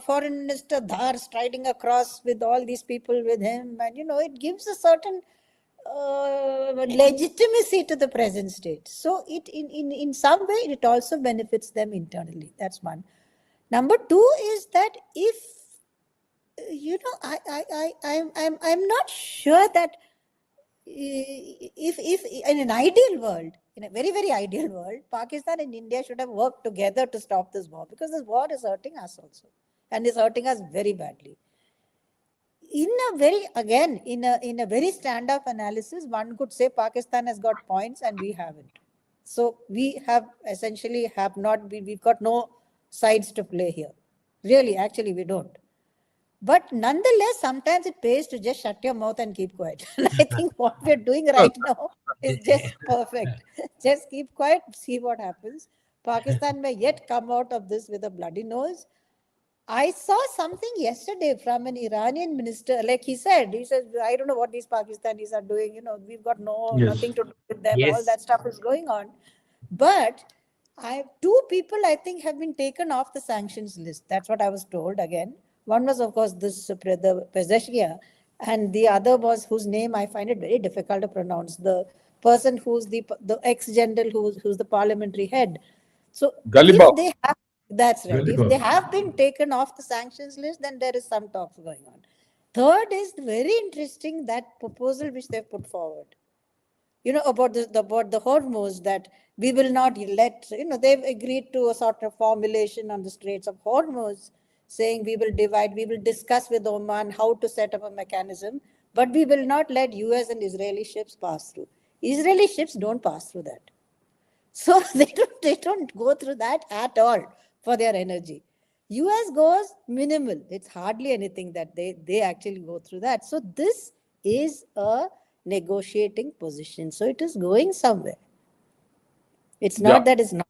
Foreign Minister Dhar striding across with all these people with him, and, it gives a certain legitimacy to the present state. So it in some way it also benefits them internally. That's one. Number two is that if I'm not sure that if in an ideal world, in a very, very ideal world, Pakistan and India should have worked together to stop this war, because this war is hurting us also, and is hurting us very badly. In a very stand-up analysis, one could say Pakistan has got points and we haven't. So we have essentially we've got no sides to play here. Really, actually, we don't. But nonetheless, sometimes it pays to just shut your mouth and keep quiet. And I think what we're doing right now is just perfect. Just keep quiet, see what happens. Pakistan may yet come out of this with a bloody nose. I saw something yesterday from an Iranian minister, like he says, I don't know what these Pakistanis are doing, we've got nothing to do with them, all that stuff is going on. But two people, I think, have been taken off the sanctions list. That's what I was told again. One was, of course, the Pezeshkian, and the other was, whose name I find it very difficult to pronounce, the person who's the ex-general who's the parliamentary head. So Galibaf. if they have, that's right. Galibaf. If they have been taken off the sanctions list, then there is some talks going on. Third is very interesting, that proposal which they've put forward. about the Hormuz, that we will not let, they've agreed to a sort of formulation on the Straits of Hormuz, saying we will discuss with Oman how to set up a mechanism, but we will not let US and Israeli ships pass through. Israeli ships don't pass through that. So they don't go through that at all for their energy. US goes minimal. It's hardly anything that they actually go through that. So this is a negotiating position. So it is going somewhere. It's Yeah. not that it's not.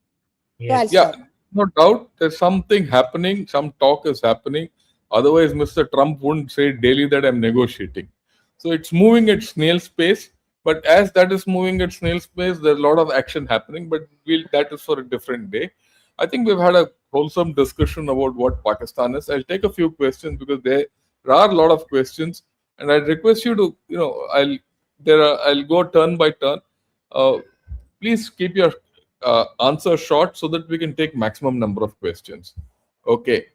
So I'll Yes. Yeah, stop. no doubt there's something happening, some talk is happening. Otherwise, Mr. Trump wouldn't say daily that I'm negotiating. So it's moving at snail's pace. But as that is moving at snail's pace, there's a lot of action happening. But that is for a different day. I think we've had a wholesome discussion about what Pakistan is. I'll take a few questions because there are a lot of questions, and I request you to, I'll go turn by turn. Uh, Please keep your answer short so that we can take maximum number of questions. Okay.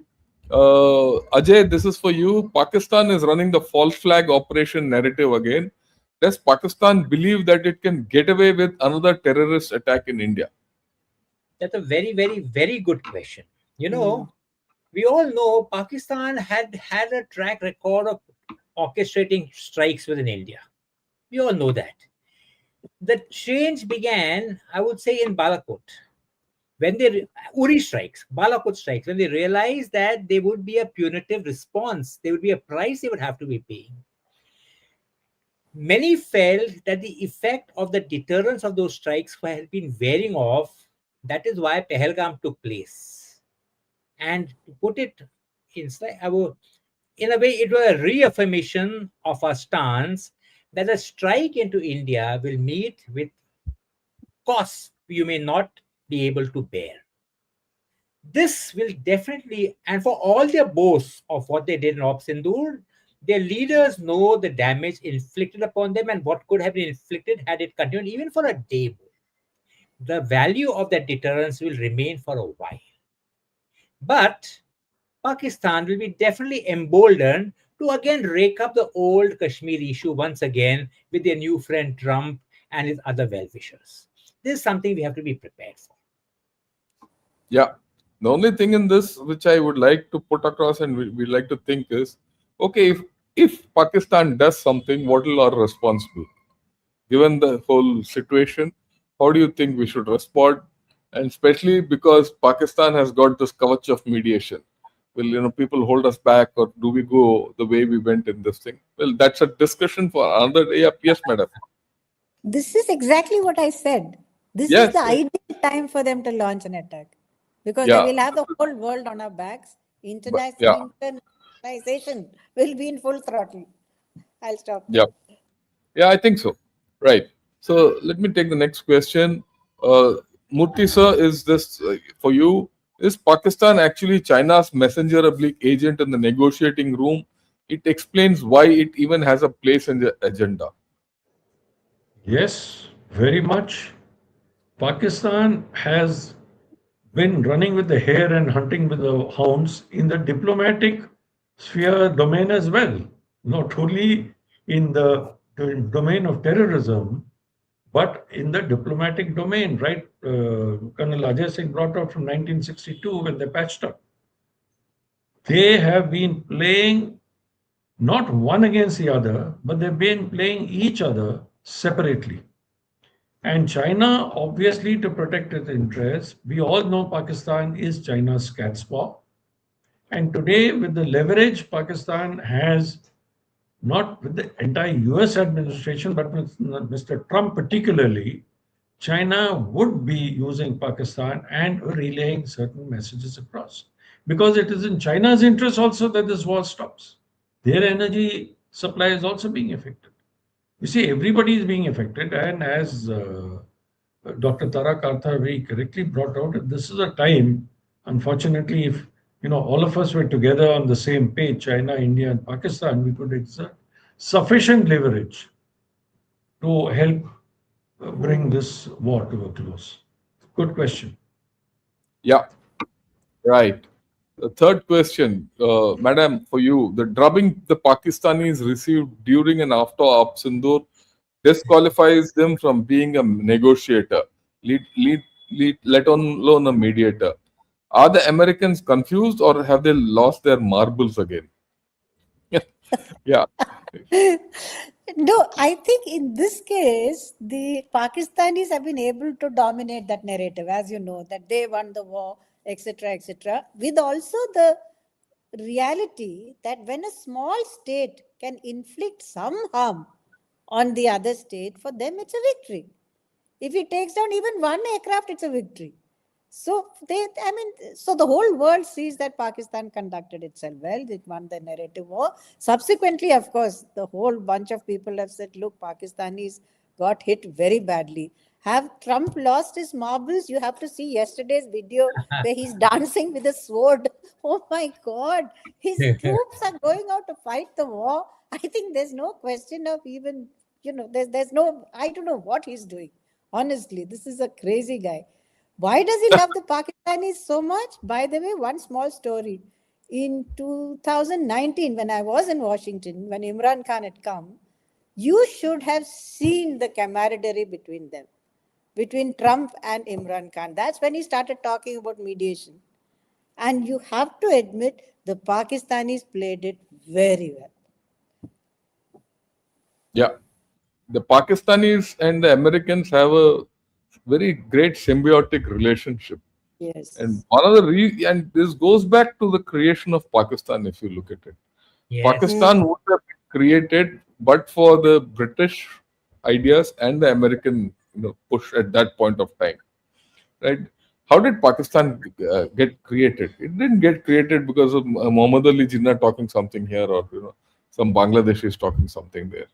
Ajay, this is for you. Pakistan is running the false flag operation narrative again. Does Pakistan believe that it can get away with another terrorist attack in India? That's a very, very, very good question. We all know Pakistan had a track record of orchestrating strikes within India. We all know that. The change began, I would say, in Balakot. When they Uri strikes, Balakot strikes, when they realized that there would be a punitive response, there would be a price they would have to be paying. Many felt that the effect of the deterrence of those strikes had been wearing off. That is why Pahalgam took place. And to put it in a way, it was a reaffirmation of our stance that a strike into India will meet with costs you may not be able to bear. This will definitely, and for all their boasts of what they did in Op Sindoor, their leaders know the damage inflicted upon them and what could have been inflicted had it continued even for a day more. The value of that deterrence will remain for a while. But Pakistan will be definitely emboldened to again rake up the old Kashmir issue once again with their new friend Trump and his other well-wishers. This is something we have to be prepared for. Yeah. The only thing in this which I would like to put across and we'd like to think is, okay, if Pakistan does something, what will our response be? Given the whole situation, how do you think we should respond? And especially because Pakistan has got this kavach of mediation. Will people hold us back, or do we go the way we went in this thing? Well, that's a discussion for another day. Yes, madam. This is exactly what I said. This is Yes. the ideal time for them to launch an attack, because Yeah. they will have the whole world on our backs. Yeah. Internationalization will be in full throttle. I'll stop there. Yeah. Yeah, I think so. Right. So let me take the next question. Murthy sir, is this for you? Is Pakistan actually China's messenger oblique agent in the negotiating room? It explains why it even has a place in the agenda. Yes, very much. Pakistan has been running with the hare and hunting with the hounds in the diplomatic sphere domain as well, not only in the domain of terrorism, but in the diplomatic domain, right? Colonel Ajay Singh brought out from 1962 when they patched up. They have been playing not one against the other, but they've been playing each other separately. And China, obviously, to protect its interests, we all know Pakistan is China's cat's paw. And today, with the leverage Pakistan has, not with the entire US administration, but with Mr. Trump particularly, China would be using Pakistan and relaying certain messages across. Because it is in China's interest also that this war stops. Their energy supply is also being affected. You see, everybody is being affected, and as Dr. Tara Kartha very correctly brought out, this is a time, unfortunately, if all of us were together on the same page, China, India, and Pakistan, we could exert sufficient leverage to help bring this war to a close. Good question. Yeah, right. The third question, madam, for you. The drubbing the Pakistanis received during and after Op Sindoor disqualifies them from being a negotiator, let alone a mediator. Are the Americans confused or have they lost their marbles again? Yeah. No, I think in this case, the Pakistanis have been able to dominate that narrative, as you know, that they won the war, etc., etc., with also the reality that when a small state can inflict some harm on the other state, for them it's a victory. If he takes down even one aircraft, it's a victory. So so the whole world sees that Pakistan conducted itself well. It won the narrative war. Subsequently, of course, the whole bunch of people have said, look, Pakistanis got hit very badly. Have Trump lost his marbles? You have to see yesterday's video where he's dancing with a sword. Oh my God. His troops are going out to fight the war. I think there's no question of even, there's no, I don't know what he's doing. Honestly, this is a crazy guy. Why does he love the Pakistanis so much? By the way, one small story. In 2019, when I was in Washington, when Imran Khan had come, you should have seen the camaraderie between them, between Trump and Imran Khan. That's when he started talking about mediation. And you have to admit, the Pakistanis played it very well. Yeah. The Pakistanis and the Americans have a very great symbiotic relationship. Yes. And one of the and this goes back to the creation of Pakistan, if you look at it. Yes. Pakistan would have been created but for the British ideas and the American push at that point of time. Right? How did Pakistan get created? It didn't get created because of Muhammad Ali Jinnah talking something here or some Bangladeshis talking something there.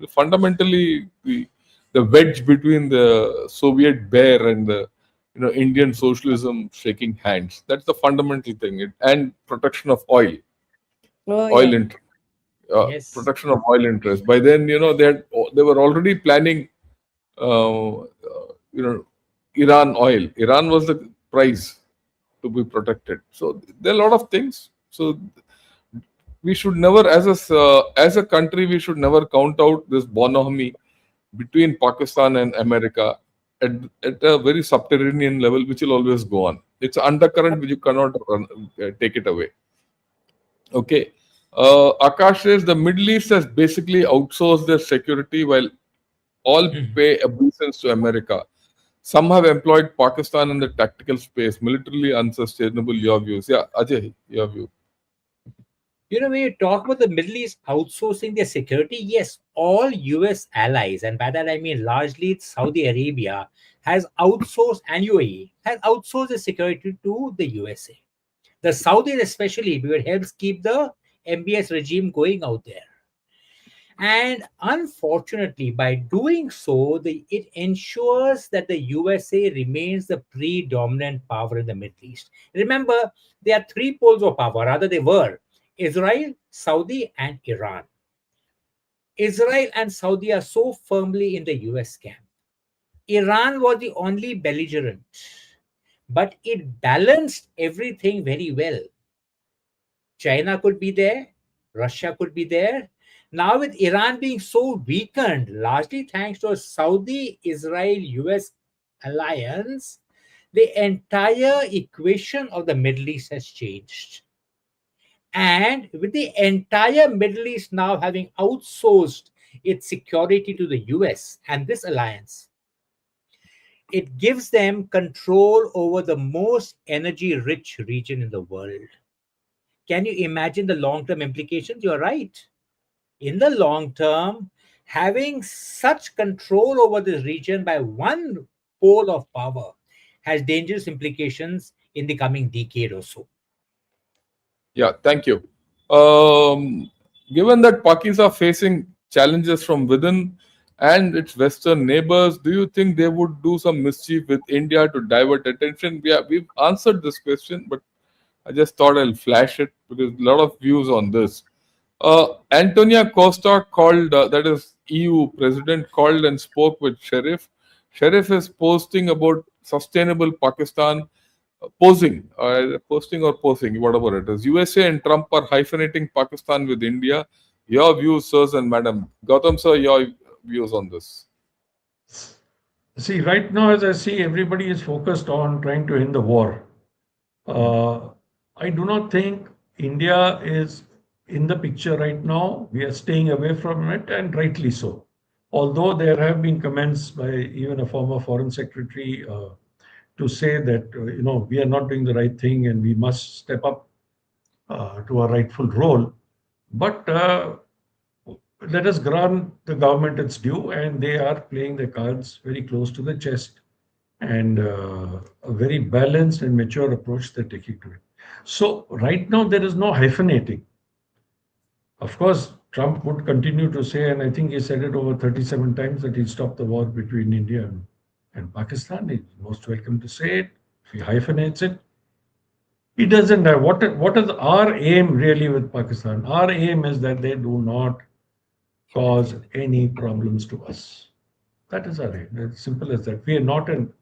Fundamentally, the wedge between the Soviet bear and the Indian socialism shaking hands. That's the fundamental thing. And protection of oil, oil yeah. interest, Yes. protection of oil interest. By then, they were already planning, Iran oil. Iran was the prize to be protected. So there are a lot of things. So we should never, as a country, we should never count out this bonhomie between Pakistan and America at a very subterranean level, which will always go on. It's an undercurrent which you cannot take it away. Okay. Akash says the Middle East has basically outsourced their security while all pay obeisance to America. Some have employed Pakistan in the tactical space, militarily unsustainable. Your views? Yeah, Ajay, your view. When you talk about the Middle East outsourcing their security, yes, all US allies, and by that I mean largely Saudi Arabia, has outsourced, and UAE has outsourced the security to the USA. The Saudis especially, because it helps keep the MBS regime going out there. And unfortunately, by doing so, it ensures that the USA remains the predominant power in the Middle East. Remember, there are three poles of power, rather they were Israel, Saudi, and Iran. Israel and Saudi are so firmly in the US camp. Iran was the only belligerent, but it balanced everything very well. China could be there, Russia could be there. Now, with Iran being so weakened, largely thanks to a Saudi Israel US alliance, the entire equation of the Middle East has changed. And with the entire Middle East now having outsourced its security to the US and this alliance, it gives them control over the most energy rich region in the world. Can you imagine the long term implications? You're right. In the long term, having such control over this region by one pole of power has dangerous implications in the coming decade or so. Yeah, thank you. Given that Pakistan are facing challenges from within and its Western neighbors, do you think they would do some mischief with India to divert attention? We've answered this question, but I just thought I'll flash it because a lot of views on this. Antonia Costa called, that is EU president, called and spoke with Sharif. Sharif is posting about sustainable Pakistan, posting, whatever it is. USA and Trump are hyphenating Pakistan with India. Your views, sirs and madam. Gautam sir, views on this? See, right now, as I see, everybody is focused on trying to end the war. Uh, I do not think India is in the picture right now. We are staying away from it, and rightly so. Although there have been comments by even a former foreign secretary to say that we are not doing the right thing and we must step up to our rightful role. But let us grant the government its due, and they are playing the cards very close to the chest, and a very balanced and mature approach they're taking to it. So right now there is no hyphenating. Of course, Trump would continue to say, and I think he said it over 37 times, that he'd stop the war between India and Pakistan. He's most welcome to say it. If he hyphenates it, he doesn't have. What is our aim really with Pakistan? Our aim is that they do not cause any problems to us. That is our aim. It's simple as that. We are not an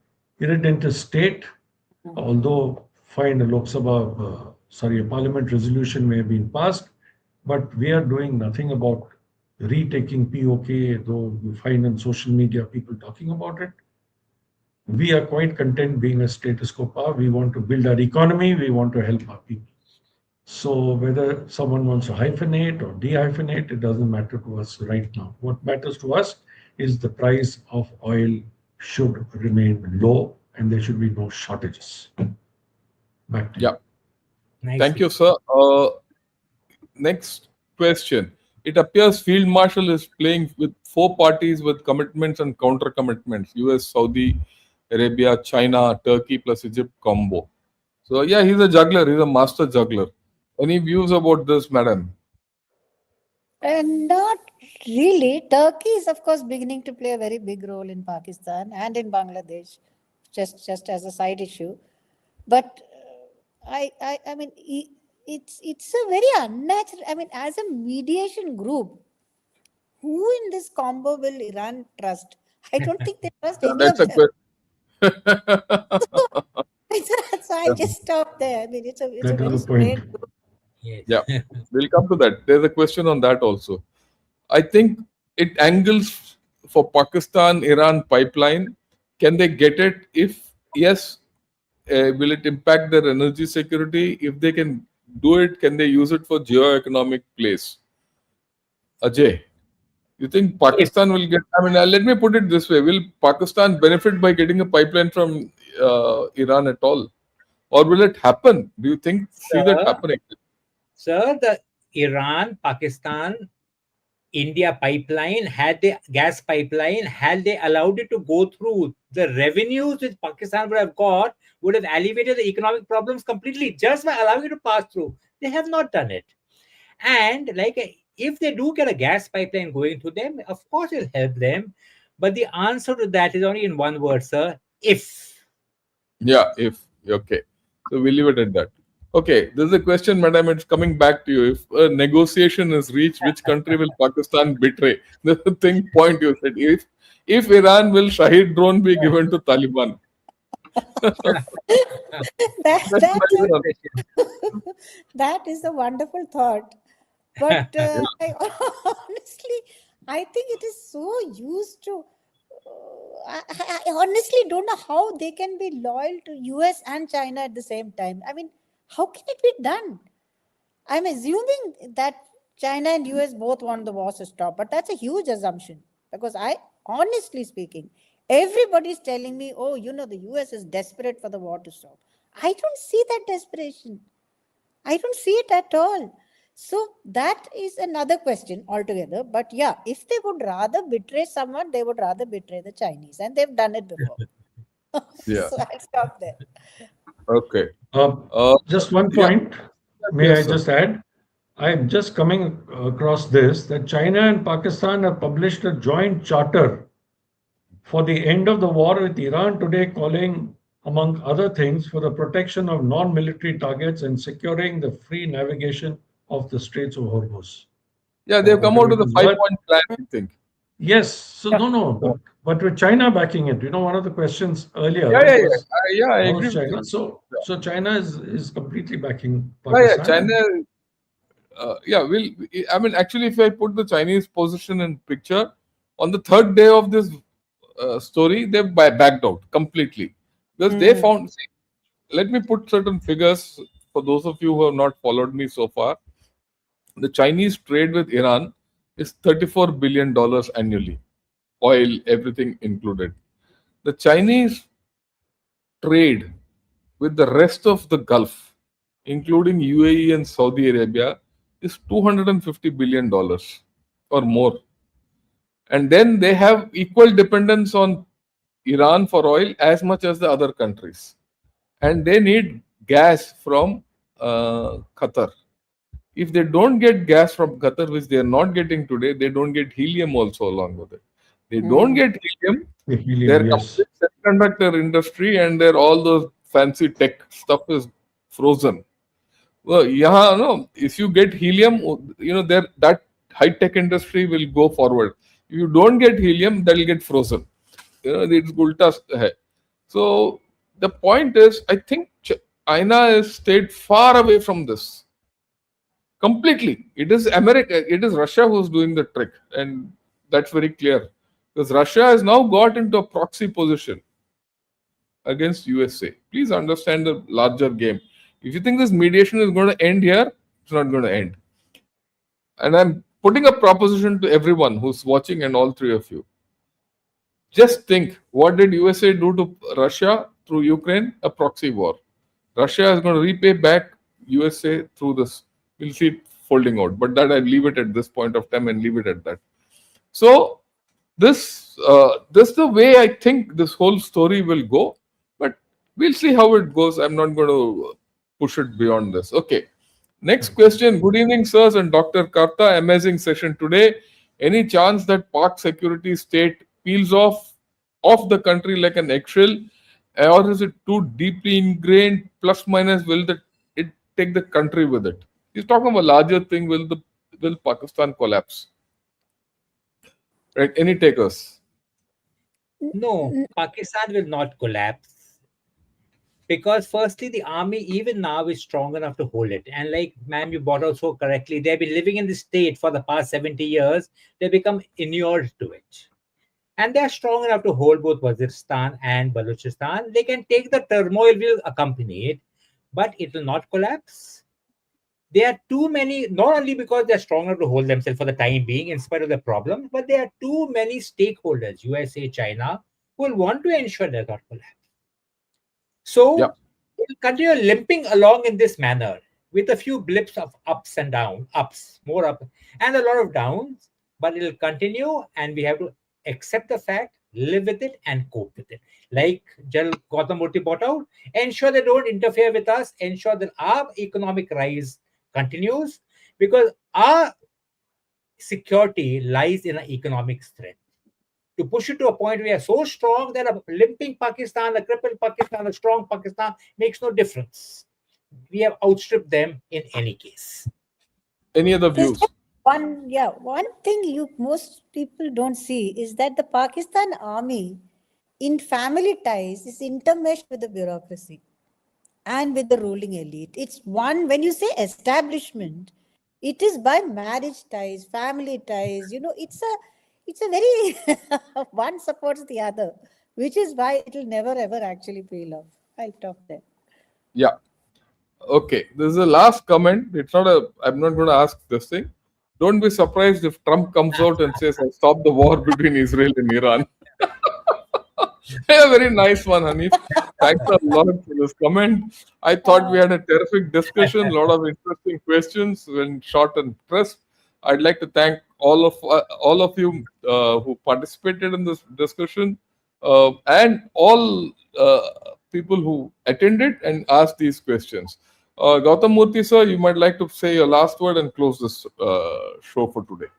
irredentive state, although fine, a a parliament resolution may have been passed, but we are doing nothing about retaking POK, though you find on social media people talking about it. We are quite content being a status quo power. We want to build our economy. We want to help our people. So whether someone wants to hyphenate or dehyphenate, it doesn't matter to us right now. What matters to us is the price of oil should remain low and there should be no shortages. Back to you. Yeah. Nice. Thank you, sir. Next question. It appears Field Marshal is playing with 4 parties with commitments and counter commitments: US, Saudi Arabia, China, Turkey plus Egypt combo. So yeah, he's a juggler. He's a master juggler. Any views about this, madam? And not really. Turkey is, of course, beginning to play a very big role in Pakistan and in Bangladesh, just as a side issue. But I mean, it's a very unnatural. I mean, as a mediation group, who in this combo will Iran trust? I don't think they trust any That's of a them. question. So I just stop there. I mean, it's a That very is the point. strange group. Yes. Yeah, we'll come to that. There's a question on that also. I think it angles for Pakistan-Iran pipeline. Can they get it? If yes, will it impact their energy security? If they can do it, can they use it for geo-economic place? Ajay, you think Pakistan will get? I mean, let me put it this way: will Pakistan benefit by getting a pipeline from Iran at all, or will it happen? Do you see that happening? Sir, the Iran, Pakistan, India pipeline, had the gas pipeline, had they allowed it to go through, the revenues which Pakistan would have got would have alleviated the economic problems completely just by allowing it to pass through. They have not done it. And if they do get a gas pipeline going to them, of course it'll help them. But the answer to that is only in one word, sir: if. Yeah, if. Okay. So we'll leave it at that. Okay, there's a question, madam. It's coming back to you. If a negotiation is reached, which country will Pakistan betray? The point you said. If Iran, will Shahid drone be given to Taliban? That is a wonderful thought. But I think it is so used to. I honestly don't know how they can be loyal to US and China at the same time. I mean, how can it be done? I'm assuming that China and US both want the war to stop, but that's a huge assumption because honestly speaking, everybody's telling me, oh, the US is desperate for the war to stop. I don't see that desperation. I don't see it at all. So that is another question altogether. But yeah, if they would rather betray someone, they would rather betray the Chinese. And they've done it before. Yeah. So I'll stop there. Okay. Just one point, may I just add? I'm just coming across this, that China and Pakistan have published a joint charter for the end of the war with Iran today, calling, among other things, for the protection of non-military targets and securing the free navigation of the Straits of Hormuz. Yeah, they've come out with a 5-point plan, I think. Yes. So no, but with China backing it, one of the questions earlier was, I agree China. with you. So China is completely backing Pakistan. China. I mean, actually, if I put the Chinese position in picture, On the third day of this story, they backed out completely because they found. See, let me put certain figures for those of you who have not followed me so far. The Chinese trade with Iran is $34 billion annually, oil, everything included. The Chinese trade with the rest of the Gulf, including UAE and Saudi Arabia, is $250 billion or more. And then they have equal dependence on Iran for oil as much as the other countries. And they need gas from Qatar. If they don't get gas from Qatar, which they are not getting today, they don't get helium also along with it. They don't get helium, The helium, their yes. complete semiconductor industry and their all those fancy tech stuff is frozen. Well, yeah, no. If you get helium, there that high tech industry will go forward. If you don't get helium, that'll get frozen. It's ulta hai. So the point is, I think China has stayed far away from this completely. It is America, it is Russia who's doing the trick, and that's very clear because Russia has now got into a proxy position against USA. Please understand the larger game. If you think this mediation is going to end here, it's not going to end. And I'm putting a proposition to everyone who's watching and all three of you. Just think, what did USA do to Russia through Ukraine? A proxy war. Russia is going to repay back USA through this. We'll see it folding out. But that I leave it at this point of time and leave it at that. So this is the way I think this whole story will go. But we'll see how it goes. I'm not going to push it beyond this. Okay. Next question. Good evening, sirs and Dr. Kartha. Amazing session today. Any chance that Pak security state peels off the country like an eggshell, or is it too deeply ingrained? Plus minus, will it take the country with it? He's talking of a larger thing. Will Pakistan collapse? Right? Any takers? No, Pakistan will not collapse because, firstly, the army even now is strong enough to hold it. And like, ma'am, you brought out so correctly, they've been living in the state for the past 70 years. They become inured to it. And they are strong enough to hold both Waziristan and Baluchistan. They can take the turmoil, will accompany it, but it will not collapse. There are too many, not only because they're strong enough to hold themselves for the time being, in spite of the problems, but there are too many stakeholders, USA, China, who will want to ensure they not collapse. So Yeah. it will continue limping along in this manner with a few blips of ups and downs, ups, more up, and a lot of downs, but it will continue, and we have to accept the fact, live with it, and cope with it. Like General Gautham Moorthy brought out, ensure they don't interfere with us, ensure that our economic rise continues, because our security lies in our economic strength. To push it to a point where we are so strong that a limping Pakistan, a crippled Pakistan, a strong Pakistan makes no difference. We have outstripped them in any case. Any other There's views? just one thing most people don't see is that the Pakistan army in family ties is intermeshed with the bureaucracy and with the ruling elite. It's one, when you say establishment, it is by marriage ties, family ties, it's a very one supports the other, which is why it will never ever actually pay off. I'll stop there. Yeah. Okay. This is the last comment. I'm not going to ask this thing. Don't be surprised if Trump comes out and says, I stop the war between Israel and Iran. A very nice one, Hanif. Thanks a lot for this comment. I thought we had a terrific discussion, a lot of interesting questions and short and crisp. I'd like to thank all of you who participated in this discussion and all people who attended and asked these questions. Gautam Moorthy, sir, you might like to say your last word and close this show for today.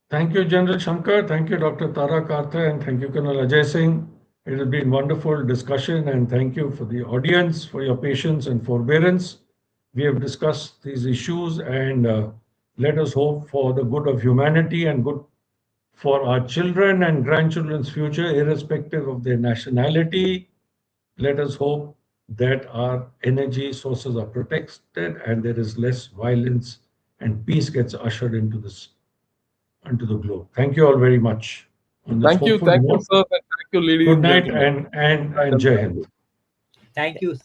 Thank you, General Shankar. Thank you, Dr. Tara Kartha, and thank you, Col Ajay Singh. It has been wonderful discussion, and thank you for the audience for your patience and forbearance. We have discussed these issues, and let us hope for the good of humanity and good for our children and grandchildren's future, irrespective of their nationality. Let us hope that our energy sources are protected and there is less violence and peace gets ushered into the globe. Thank you all very much. On this Thank you, hopeful note, sir, and thank you, ladies good and night gentlemen. and Jai Hind. Thank you.